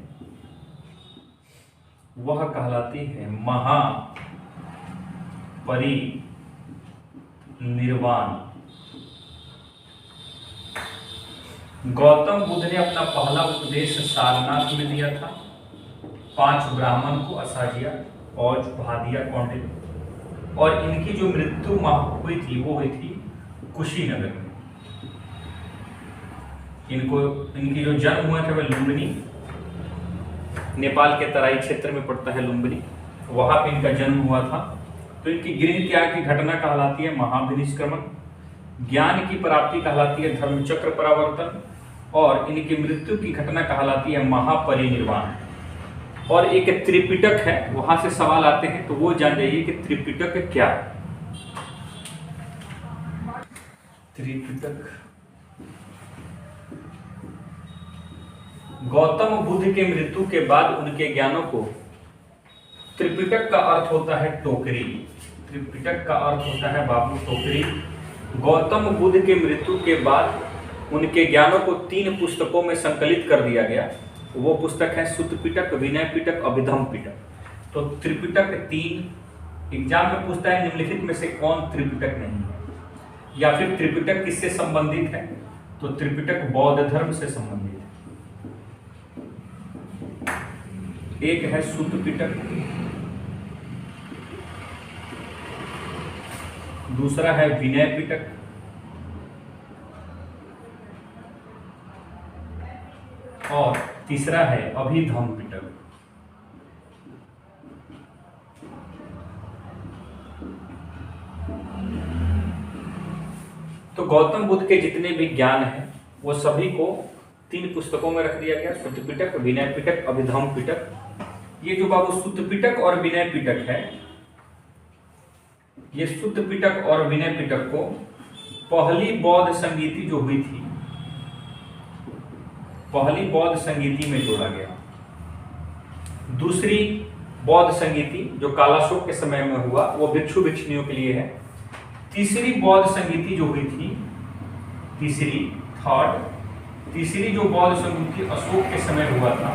वह कहलाती है महापरिनिर्वाण। गौतम बुद्ध ने अपना पहला उपदेश सारनाथ में दिया था। 5 ब्राह्मण को असाजिया, औज, भादिया, कौंडिन्य, और इनकी जो मृत्यु हुई थी वो हुई थी कुशीनगर में। इनकी जो जन्म हुआ था वह लुम्बिनी, नेपाल के तराई क्षेत्र में पड़ता है लुम्बिनी, वहां पे इनका जन्म हुआ था। तो इनकी गृह त्याग की घटना कहलाती है महाविनिष्क्रमण, ज्ञान की प्राप्ति कहलाती है धर्मचक्र परावर्तन, और इनकी मृत्यु की घटना कहलाती है महापरिनिर्वाण। और एक त्रिपिटक है, वहां से सवाल आते हैं, तो वो जान जाइए कि त्रिपिटक क्या है। त्रिपिटक गौतम बुद्ध के मृत्यु के बाद उनके ज्ञानों को, त्रिपिटक का अर्थ होता है टोकरी, त्रिपिटक का अर्थ होता है बाबू टोकरी। गौतम बुद्ध के मृत्यु के बाद उनके ज्ञानों को 3 पुस्तकों में संकलित कर दिया गया। वो पुस्तक है सुत्त पिटक, विनय पिटक, अभिधम पिटक। तो त्रिपिटक 3 एग्जाम में पूछता है निम्नलिखित में से कौन त्रिपिटक नहीं है, या फिर त्रिपिटक किससे संबंधित है, तो त्रिपिटक बौद्ध धर्म से संबंधित है। एक है सुत्त पिटक, दूसरा है विनय पिटक, और तीसरा है अभिधम पिटक। तो गौतम बुद्ध के जितने भी ज्ञान हैं वो सभी को 3 पुस्तकों में रख दिया गया, सुत्त पिटक, विनय पिटक, अभिधम पिटक। ये जो बाबू सुत्त पिटक और विनय पिटक है, ये सुत्त पिटक और विनय पिटक को पहली बौद्ध संगीति जो हुई थी, पहली बौद्ध संगीति में जोड़ा गया। दूसरी बौद्ध संगीति जो कालाशोक के समय में हुआ वो भिक्षु भिक्षुणियों के लिए है। तीसरी बौद्ध संगीति जो हुई थी, तीसरी जो बौद्ध संगीति अशोक के समय हुआ था,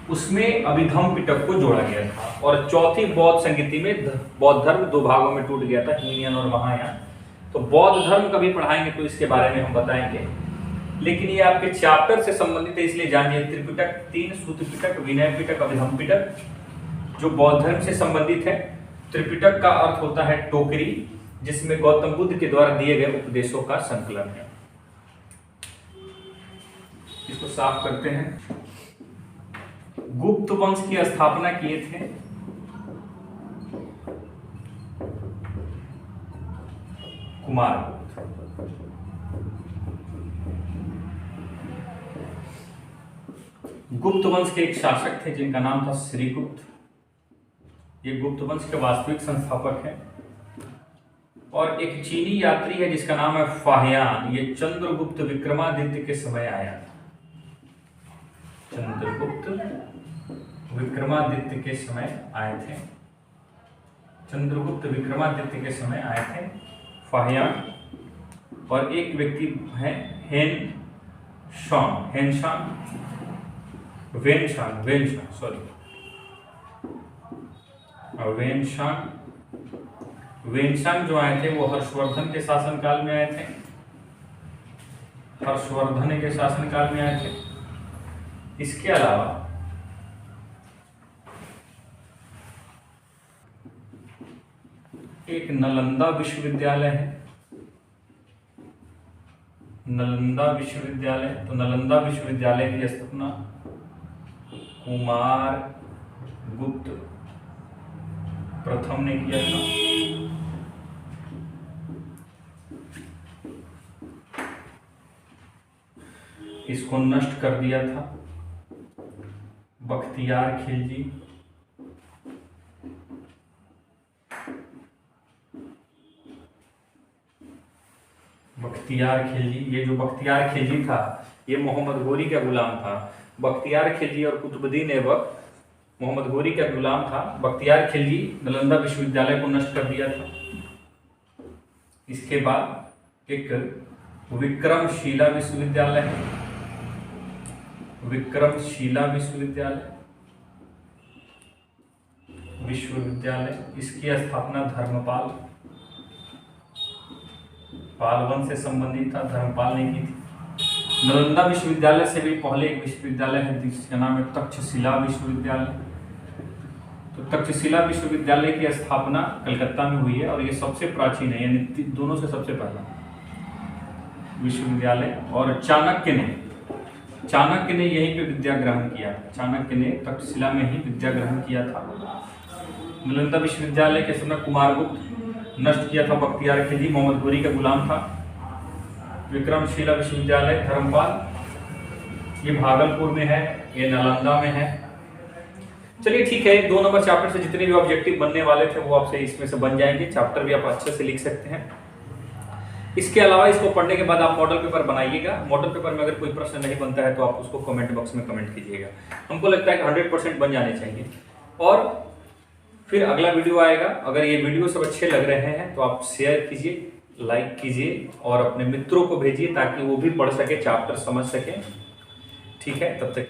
उसमें अभिधम पिटक को जोड़ा गया था। और चौथी बौद्ध संगीति में बौद्ध धर्म 2 भागों में टूट गया था, हीनयान और महायान। तो बौद्ध धर्म कभी पढ़ाएंगे तो इसके बारे में हम बताएंगे, लेकिन ये आपके चैप्टर से संबंधित है, इसलिए जानिए। त्रिपिटक 3, सुत्त पिटक, विनय पिटक, अभिधम पिटक जो बौद्ध धर्म से संबंधित है। त्रिपिटक का अर्थ होता है टोकरी, जिसमें गौतम बुद्ध के द्वारा दिए गए उपदेशों का संकलन है। इसको साफ करते हैं। गुप्त वंश की स्थापना किए थे कुमारगुप्त। गुप्त वंश के एक शासक थे जिनका नाम था श्रीगुप्त। ये गुप्त वंश के वास्तविक संस्थापक हैं। और एक चीनी यात्री है जिसका नाम है फाहियान। ये चंद्रगुप्त विक्रमादित्य के समय आया था। चंद्रगुप्त विक्रमादित्य के समय आए थे। चंद्रगुप्त विक्रमादित्य के समय आए थे फाहियान। और एक व्यक्ति है वेनशान जो आए थे वो हर्षवर्धन के शासनकाल में आए थे। हर्षवर्धन के शासनकाल में आए थे। इसके अलावा एक नालंदा विश्वविद्यालय है। नालंदा विश्वविद्यालय, तो नालंदा विश्वविद्यालय की स्थापना कुमारगुप्त प्रथम ने किया था। इसको नष्ट कर दिया था बख्तियार खिलजी। ये जो बख्तियार खिलजी था ये मोहम्मद घोरी का गुलाम था। बख्तियार खिलजी और कुतुबुद्दीन ऐबक मोहम्मद घोरी का गुलाम था। बख्तियार खिलजी नालंदा विश्वविद्यालय को नष्ट कर दिया था। इसके बाद एक विक्रमशिला विश्वविद्यालय है। विक्रमशिला विश्वविद्यालय इसकी स्थापना धर्मपाल पाल वंश से संबंधित था, धर्मपाल ने की थी। नालंदा विश्वविद्यालय से भी पहले एक विश्वविद्यालय है जिसका नाम है तक्षशिला विश्वविद्यालय। तो तक्षशिला विश्वविद्यालय की स्थापना कलकत्ता में हुई है और ये सबसे प्राचीन है, यानी दोनों से सबसे पहला विश्वविद्यालय। और चाणक्य ने यहीं पे विद्या ग्रहण किया। चाणक्य ने तक्षशिला में ही विद्या ग्रहण किया था। नालंदा विश्वविद्यालय के समय कुमारगुप्त नष्ट किया था बख्तियार खिलजी, मोहम्मद घोरी का गुलाम था। विक्रमशिला विश्वविद्यालय धर्मपाल, ये भागलपुर में है, ये नालंदा में है। चलिए ठीक है, 2 नंबर चैप्टर से जितने भी ऑब्जेक्टिव बनने वाले थे वो आपसे इसमें से बन जाएंगे। चैप्टर भी आप अच्छे से लिख सकते हैं। इसके अलावा इसको पढ़ने के बाद आप मॉडल पेपर बनाइएगा। मॉडल पेपर में अगर कोई प्रश्न नहीं बनता है तो आप उसको कमेंट बॉक्स में कमेंट कीजिएगा। हमको लगता है कि 100% बन जाने चाहिए। और फिर अगला वीडियो आएगा। अगर ये वीडियो सब अच्छे लग रहे हैं तो आप शेयर कीजिए, लाइक कीजिए और अपने मित्रों को भेजिए ताकि वो भी पढ़ सके, चैप्टर समझ सके। ठीक है, तब तक